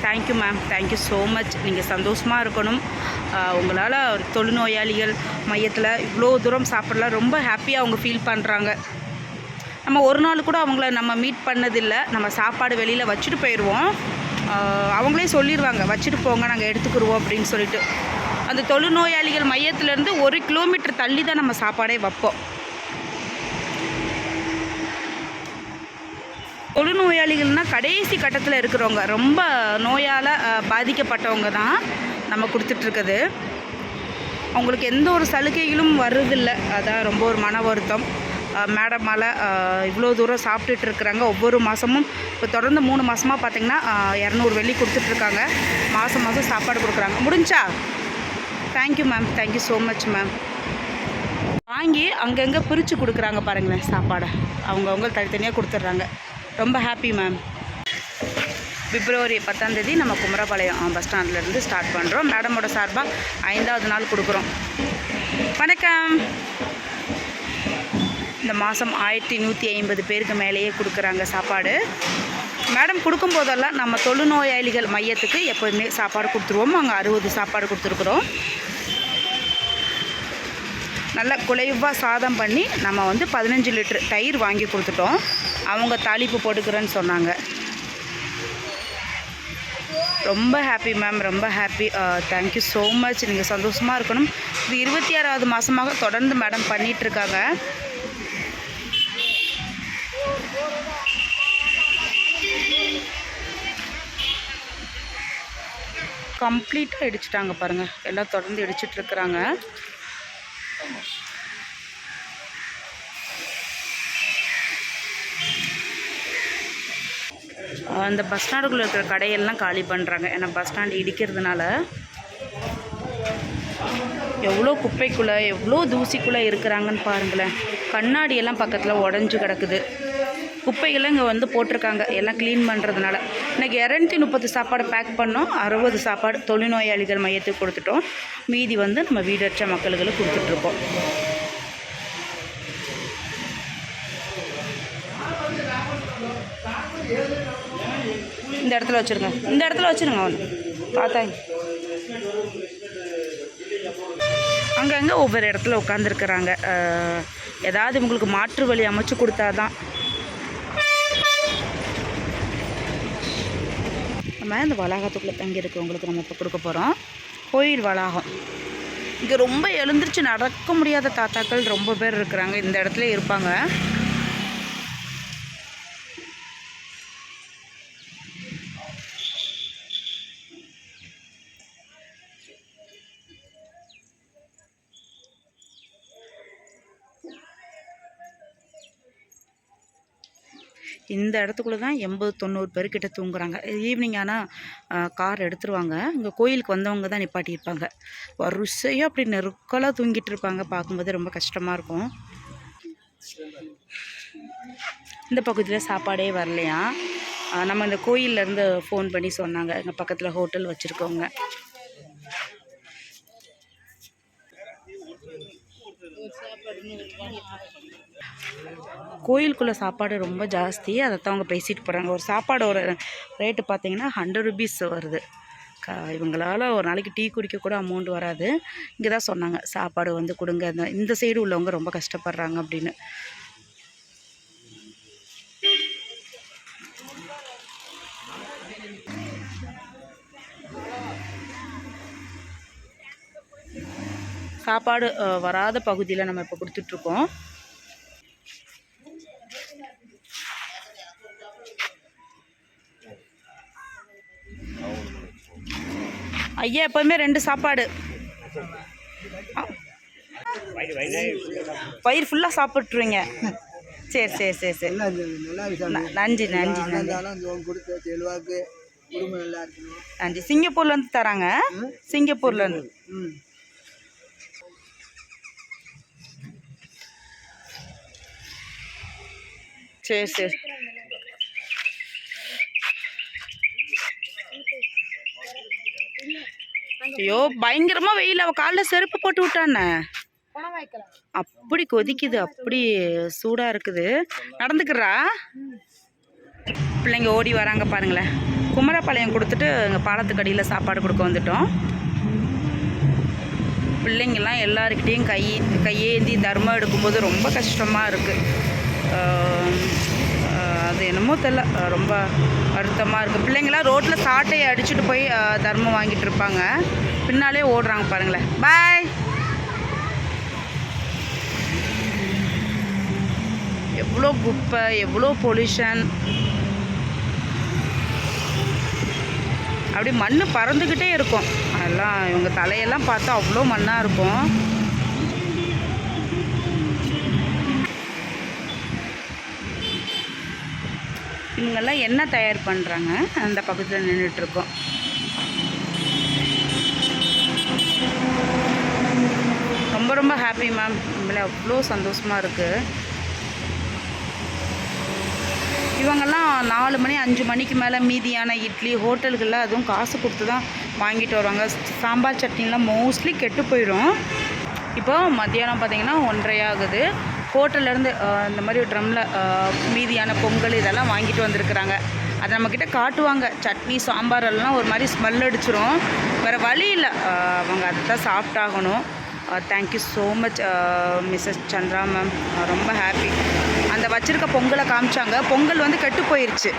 Thank you ma'am, thank you so much. நீங்கள் சந்தோஷமாக இருக்கணும். உங்களால் தொழுநோயாளிகள் மையத்தில் இவ்வளோ தூரம் சாப்பிடலாம் ரொம்ப ஹாப்பியாக அவங்க ஃபீல் பண்ணுறாங்க. நம்ம ஒரு நாள் கூட அவங்கள நம்ம மீட் பண்ணதில்லை. நம்ம சாப்பாடு வெளியில் வச்சுட்டு போயிடுவோம். அவங்களே சொல்லிடுவாங்க வச்சுட்டு போங்க, நாங்கள் எடுத்துக்கிடுவோம் அப்படின்னு சொல்லிட்டு. அந்த தொழுநோயாளிகள் மையத்திலேருந்து 1 கிலோமீட்டர் தள்ளி தான் நம்ம சாப்பாடே வைப்போம். தொழுநோயாளிகள்னால் கடைசி கட்டத்தில் இருக்கிறவங்க, ரொம்ப நோயால் பாதிக்கப்பட்டவங்க தான் நம்ம கொடுத்துட்ருக்குது. அவங்களுக்கு எந்த ஒரு சலுகைகளும் வர்றதில்லை. அதான் ரொம்ப ஒரு மன வருத்தம். மேடமால் இவ்வளோ தூரம் சாப்பிட்டுட்டு இருக்கிறாங்க. ஒவ்வொரு மாதமும் இப்போ தொடர்ந்து 3 மாதமாக பார்த்திங்கன்னா 200 வெள்ளி கொடுத்துட்ருக்காங்க. மாதம் சாப்பாடு கொடுக்குறாங்க. முடிஞ்சா? Thank you ma'am, thank you so much ma'am. வாங்கி அங்கங்கே பிரித்து கொடுக்குறாங்க பாருங்களேன் சாப்பாடை. அவங்கவுங்க தனித்தனியாக கொடுத்துட்றாங்க. ரொம்ப ஹாப்பி மேம். பிப்ரவரி 10ஆம் நம்ம குமரபாளையம் பஸ் ஸ்டாண்ட்லேருந்து ஸ்டார்ட் பண்ணுறோம். மேடமோட சார்பாக 5வது நாள் கொடுக்குறோம். வணக்கம். இந்த மாதம் 1150 பேருக்கு மேலேயே கொடுக்குறாங்க சாப்பாடு. மேடம் கொடுக்கும்போதெல்லாம் நம்ம தொழுநோயாளிகள் மையத்துக்கு எப்போதுமே சாப்பாடு கொடுத்துருவோம். அங்கே 60 சாப்பாடு கொடுத்துருக்குறோம். நல்லா குலைவாக சாதம் பண்ணி நம்ம 15 லிட்டர் தயிர் வாங்கி கொடுத்துட்டோம். அவங்க தாளிப்பு போட்டுக்கிறேன்னு சொன்னாங்க. ரொம்ப ஹாப்பி மேம், ரொம்ப ஹாப்பி. Thank you so much. நீங்கள் சந்தோஷமாக இருக்கணும். இது 26வது மாதமாக தொடர்ந்து மேடம் பண்ணிகிட்ருக்காங்க. கம்ப்ளீட்டாக இடிச்சிட்டாங்க பாருங்கள். எல்லாம் தொடர்ந்து இடிச்சிட்ருக்குறாங்க. அந்த பஸ் ஸ்டாண்டுக்குள்ளே இருக்கிற கடையெல்லாம் காலி பண்ணுறாங்க. ஏன்னா பஸ் ஸ்டாண்டு இடிக்கிறதுனால எவ்வளோ குப்பைக்குள்ளே எவ்வளோ தூசிக்குள்ளே இருக்கிறாங்கன்னு பாருங்களேன். கண்ணாடியெல்லாம் பக்கத்தில் உடஞ்சி கிடக்குது. குப்பைகளை இங்கே போட்டிருக்காங்க எல்லாம் க்ளீன் பண்ணுறதுனால. இன்றைக்கி 230 சாப்பாடு பேக் பண்ணோம். 60 சாப்பாடு தொழுநோயாளிகள் மையத்துக்கு கொடுத்துட்டோம். மீதி நம்ம வீடற்ற மக்களுக்கு கொடுத்துட்ருக்கோம். இந்த இடத்துல வச்சுருங்க, இந்த இடத்துல வச்சுருங்க. அவனு பார்த்தாங்க அங்கங்கே ஒவ்வொரு இடத்துல உட்காந்துருக்குறாங்க. ஏதாவது உங்களுக்கு மாற்று வழி அமைச்சு கொடுத்தாதான். நம்ம இந்த வளாகத்துக்குள்ளே தங்கி இருக்கவங்களுக்கு நம்ம இப்போ கொடுக்க போகிறோம். கோயில் வளாகம். இங்கே ரொம்ப எழுந்திரிச்சு நடக்க முடியாத தாத்தாக்கள் ரொம்ப பேர் இருக்கிறாங்க. இந்த இடத்துல இருப்பாங்க. இந்த இடத்துக்குள்ளே தான் 80-90 பேர்கிட்ட தூங்குறாங்க. ஈவினிங் ஆனால் கார் எடுத்துருவாங்க. இங்கே கோயிலுக்கு வந்தவங்க தான் நிப்பாட்டியிருப்பாங்க. வரிசையாக அப்படி நெருக்கலாக தூங்கிட்டு இருப்பாங்க. பார்க்கும்போது ரொம்ப கஷ்டமாக இருக்கும். இந்த பக்கத்தில் சாப்பாடே வரலையா. நம்ம இந்த கோயிலேருந்து ஃபோன் பண்ணி சொன்னாங்க. எங்கள் பக்கத்தில் ஹோட்டல் வச்சுருக்கோங்க. கோயிலுக்குள்ளே சாப்பாடு ரொம்ப ஜாஸ்தி. அதைத்தான் அவங்க பேசிட்டு போகிறாங்க. ஒரு சாப்பாடோட ரேட்டு பார்த்திங்கன்னா 100 ருபீஸ் வருது. இவங்களால் ஒரு நாளைக்கு டீ குடிக்க கூட அமௌண்ட் வராது. இங்கே தான் சொன்னாங்க சாப்பாடு கொடுங்க, இந்த சைடு உள்ளவங்க ரொம்ப கஷ்டப்படுறாங்க அப்படின்னு. சாப்பாடு வராத பகுதியில் நம்ம இப்போ கொடுத்துட்ருக்கோம். ஐயா எப்போவுமே 2 சாப்பாடு. வயிறு ஃபுல்லாக சாப்பிட்ருவீங்க. சரி சரி சரி சரி. நன்றி நன்றி நன்றி நன்றி. சிங்கப்பூர்லேருந்து தராங்க. சிங்கப்பூர்லேருந்து. சரி சரி. ஐயோ பயங்கரமாக வெயில். அவள் காலில் செருப்பு போட்டு விட்டானே. அப்படி கொதிக்குது, அப்படி சூடாக இருக்குது. நடந்துக்கிறா. பிள்ளைங்க ஓடி வராங்க பாருங்களேன். குமரபாளையம் கொடுத்துட்டு எங்கள் பாலத்துக்கு அடியில் சாப்பாடு கொடுக்க வந்துட்டோம். பிள்ளைங்கள்லாம் எல்லாருக்கிட்டேயும் கையேந்தி தர்மம் எடுக்கும்போது ரொம்ப கஷ்டமாக இருக்குது. அது என்னமோ தெரியல, ரொம்ப வருத்தமாக இருக்குது. பிள்ளைங்களாம் ரோட்டில் சாட்டையை அடிச்சுட்டு போய் தர்மம் வாங்கிட்டு இருப்பாங்க. பின்னாலே ஓடுறாங்க பாருங்களேன். பாய். எவ்வளோ குப்பை, எவ்வளோ பொல்யூஷன். அப்படி மண் பறந்துக்கிட்டே இருக்கும். அதெல்லாம் இவங்க தலையெல்லாம் பார்த்தா அவ்வளோ மண்ணாக இருக்கும். இவங்கெல்லாம் என்ன தயார் பண்ணுறாங்க, அந்த பக்கத்தில் நின்றுட்டுருக்கோம். ரொம்ப ரொம்ப ஹாப்பி மேம். உண்மையிலே அவ்வளோ சந்தோஷமாக இருக்குது. இவங்கெல்லாம் 4 மணி 5 மணிக்கு மேலே மீதியான இட்லி ஹோட்டல்களில் அதுவும் காசு கொடுத்து தான் வாங்கிட்டு வருவாங்க. சாம்பார் சட்னிலாம் மோஸ்ட்லி கெட்டு போயிடும். இப்போ மத்தியானம் பார்த்திங்கன்னா 1:30 ஆகுது. ஹோட்டல்லேருந்து இந்த மாதிரி ட்ரம்மில் மீதியான பொங்கல் இதெல்லாம் வாங்கிட்டு வந்திருக்கிறாங்க. அதை நம்மக்கிட்ட காட்டுவாங்க. சட்னி சாம்பார் எல்லாம் ஒரு மாதிரி ஸ்மெல் அடிச்சிரும். வேறு வழி இல்லை, அவங்க அதை தான் சாப்பிட்டாகணும். Thank you so much Mrs Chandra ma'am. ரொம்ப ஹாப்பி. அந்த வச்சுருக்க பொங்கலை காமிச்சாங்க. பொங்கல் வந்து கெட்டு போயிடுச்சு.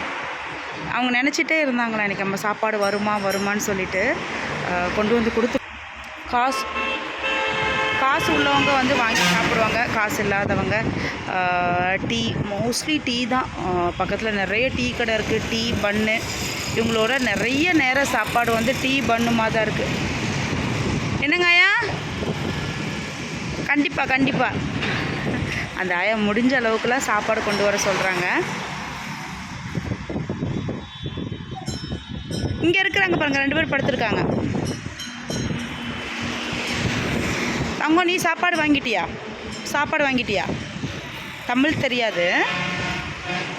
அவங்க நினச்சிட்டே இருந்தாங்களா எனக்கு நம்ம சாப்பாடு வருமான்னு சொல்லிட்டு கொண்டு வந்து கொடுத்து காசு உள்ளவங்க வந்து வாங்கி சாப்பிடுவாங்க. காசு இல்லாதவங்க டீ, மோஸ்ட்லி டீ தான். பக்கத்தில் நிறைய டீ கடை இருக்குது. டீ பன்னு, இவங்களோட நிறைய நேர சாப்பாடு வந்து டீ பன்னுமாக தான் இருக்குது. என்னங்க ஆயா? கண்டிப்பாக அந்த ஆயா முடிஞ்ச அளவுக்குலாம் சாப்பாடு கொண்டு வர சொல்கிறாங்க. இங்கே இருக்கிறாங்க பாருங்கள், 2 பேர் படுத்துருக்காங்க. அங்கே நீ சாப்பாடு வாங்கிட்டியா? தமிழ் தெரியாது.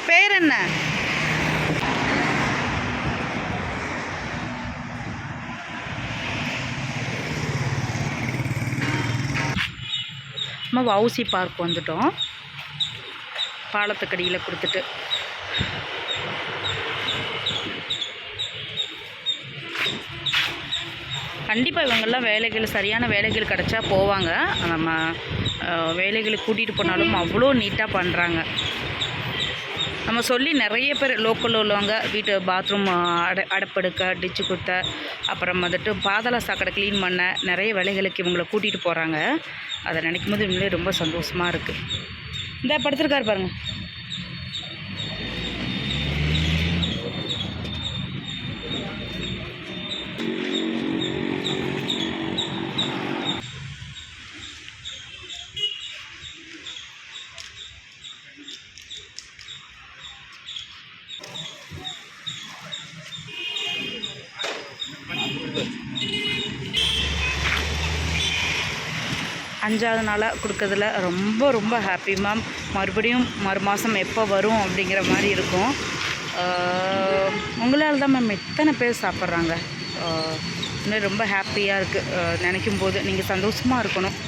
பேர் என்ன? நம்ம வவுசி பார்க் வந்துட்டோம். பாலத்துக்கடியில் கொடுத்துட்டு கண்டிப்பாக இவங்கெல்லாம் சரியான வேலைகள் கிடச்சா போவாங்க. நம்ம வேலைகளுக்கு கூட்டிகிட்டு போனாலும் அவ்வளோ நீட்டாக பண்ணுறாங்க. நம்ம சொல்லி நிறைய பேர் லோக்கலில் உள்ளவங்க வீட்டு பாத்ரூம் அடைப்படுக்க, டிச்சு குத்த, அப்புறம் வந்துட்டு பாதாள சாக்கடை க்ளீன் பண்ண நிறைய வேலைகளுக்கு இவங்களை கூட்டிகிட்டு போகிறாங்க. அதை நினைக்கும் போது இவங்களே ரொம்ப சந்தோஷமாக இருக்குது. இந்த படுத்துருக்காரு பாருங்கள். அஞ்சாவது நாளாக கொடுக்கறதுல ரொம்ப ஹாப்பி மேம். மறுபடியும் மாதம் எப்போ வரும் அப்படிங்கிற மாதிரி இருக்கும். உங்களால் தான் மேம் எத்தனை பேர் சாப்பிட்றாங்க. இன்னும் ரொம்ப ஹாப்பியாக இருக்குது நினைக்கும் போது. நீங்கள் சந்தோஷமாக இருக்கணும்.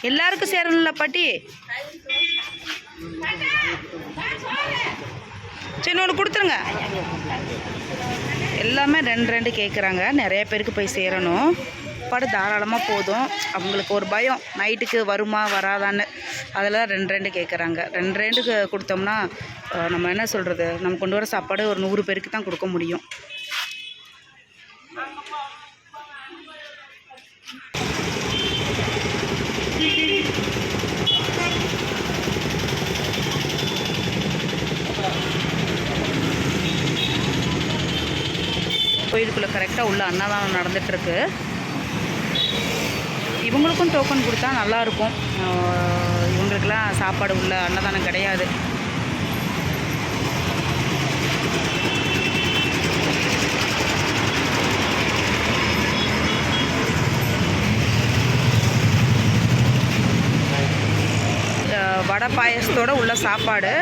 எல்லாருக்கும் சேரணும்ல பாட்டி? சரி, ஒன்று கொடுத்துருங்க. எல்லாமே 2 கேட்குறாங்க. நிறைய பேருக்கு போய் சேரணும். சாப்பாடு தாராளமாக போதும். அவங்களுக்கு ஒரு பயம், நைட்டுக்கு வருமா வராதான்னு. அதில் 2 கேட்குறாங்க. 2 கொடுத்தோம்னா நம்ம என்ன சொல்கிறது, நம்ம கொண்டு வர சாப்பாடு ஒரு 100 பேருக்கு தான் கொடுக்க முடியும். கோயிலுக்குள்ளே கரெக்டாக உள்ள அன்னதானம் நடந்துகிட்ருக்கு. இவங்களுக்கும் டோக்கன் கொடுத்தா நல்லாயிருக்கும். இவங்களுக்கெல்லாம் சாப்பாடு உள்ள அன்னதானம் கிடையாது. வடை பாயசத்தோடு உள்ள சாப்பாடு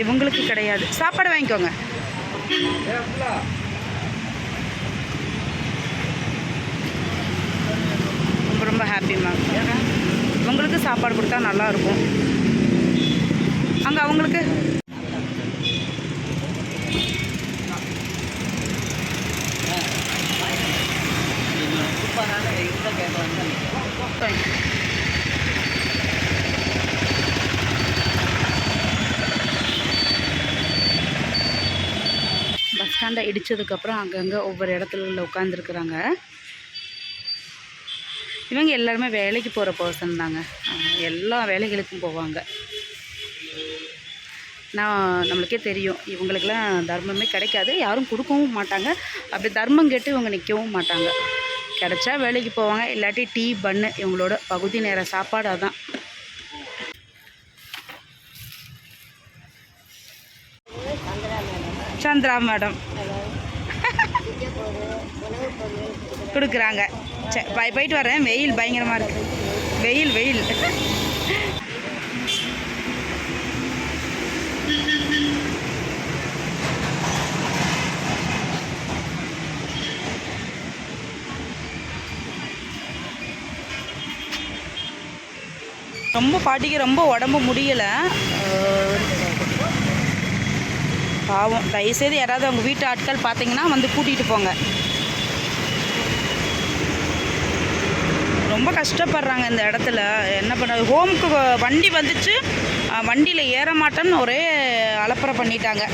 இவங்களுக்கு கிடையாது. சாப்பாடு வாங்கிக்கோங்க. ரொம்ப ஹாப்பி மேம். உங்களுக்கு சாப்பாடு கொடுத்தா நல்லாயிருக்கும். அங்கே அவங்களுக்கு பஸ் ஸ்டாண்டை இடித்ததுக்கப்புறம் அங்கங்கே ஒவ்வொரு இடத்துல உட்காந்துருக்குறாங்க. இவங்க எல்லாருமே வேலைக்கு போகிற பர்சன் தாங்க. எல்லா வேலைகளுக்கும் போவாங்க. நம்மளுக்கே தெரியும் இவங்களுக்கெல்லாம் தர்மமே கிடைக்காது, யாரும் கொடுக்கவும் மாட்டாங்க. அப்படி தர்மம் கேட்டு இவங்க நிற்கவும் மாட்டாங்க. கிடைச்சா வேலைக்கு போவாங்க, இல்லாட்டி டீ பன்னு இவங்களோட பகுதி நேர சாப்பாடு அதான். சந்திரா மேடம் கொடுக்குறாங்க. போயிட்டு வரேன், வெயில் பயங்கரமாக இருக்குது. வெயில் வெயில் ரொம்ப பாட்டிக்கு ரொம்ப உடம்பு முடியலை, பாவம். தயவுசெய்து யாராவது அவங்க வீட்டு ஆட்கள் பார்த்தீங்கன்னா வந்து கூட்டிகிட்டு போங்க. ரொம்ப கஷ்டப்படுறாங்க இந்த இடத்துல. என்ன பண்ண, ஹோமுக்கு வண்டி வந்துச்சு, வண்டியில் ஏற மாட்டேன்னு ஒரே அலப்பறை பண்ணிட்டாங்க.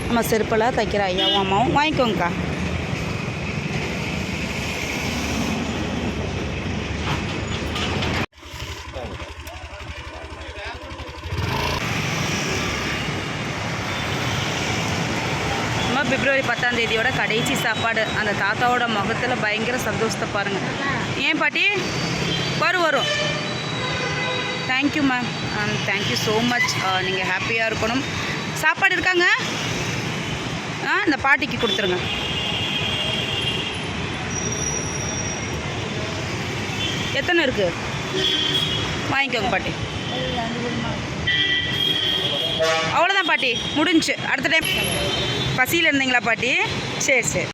நம்ம செருப்பெல்லாம் தைக்கிற ஐயாவும் அம்மாவும் வாங்கிக்கோங்கக்கா. பிப்ரவரி 10ஆம் தேதியோட கடைசி சாப்பாடு. அந்த தாத்தாவோட முகத்தில் பயங்கர சந்தோஷத்தை பாருங்கள். ஏன் பாட்டி? வரும். Thank you ma'am, thank you so much. நீங்கள் ஹாப்பியாக இருக்கணும். சாப்பாடு இருக்காங்க, இந்த பாட்டிக்கு கொடுத்துருங்க. எத்தனை இருக்குது? வாங்கிக்கோங்க பாட்டி. அவ்வளோதான் பாட்டி, முடிஞ்சு. அடுத்த டைம் பசியில் இருந்தீங்களா பாட்டி? சரி.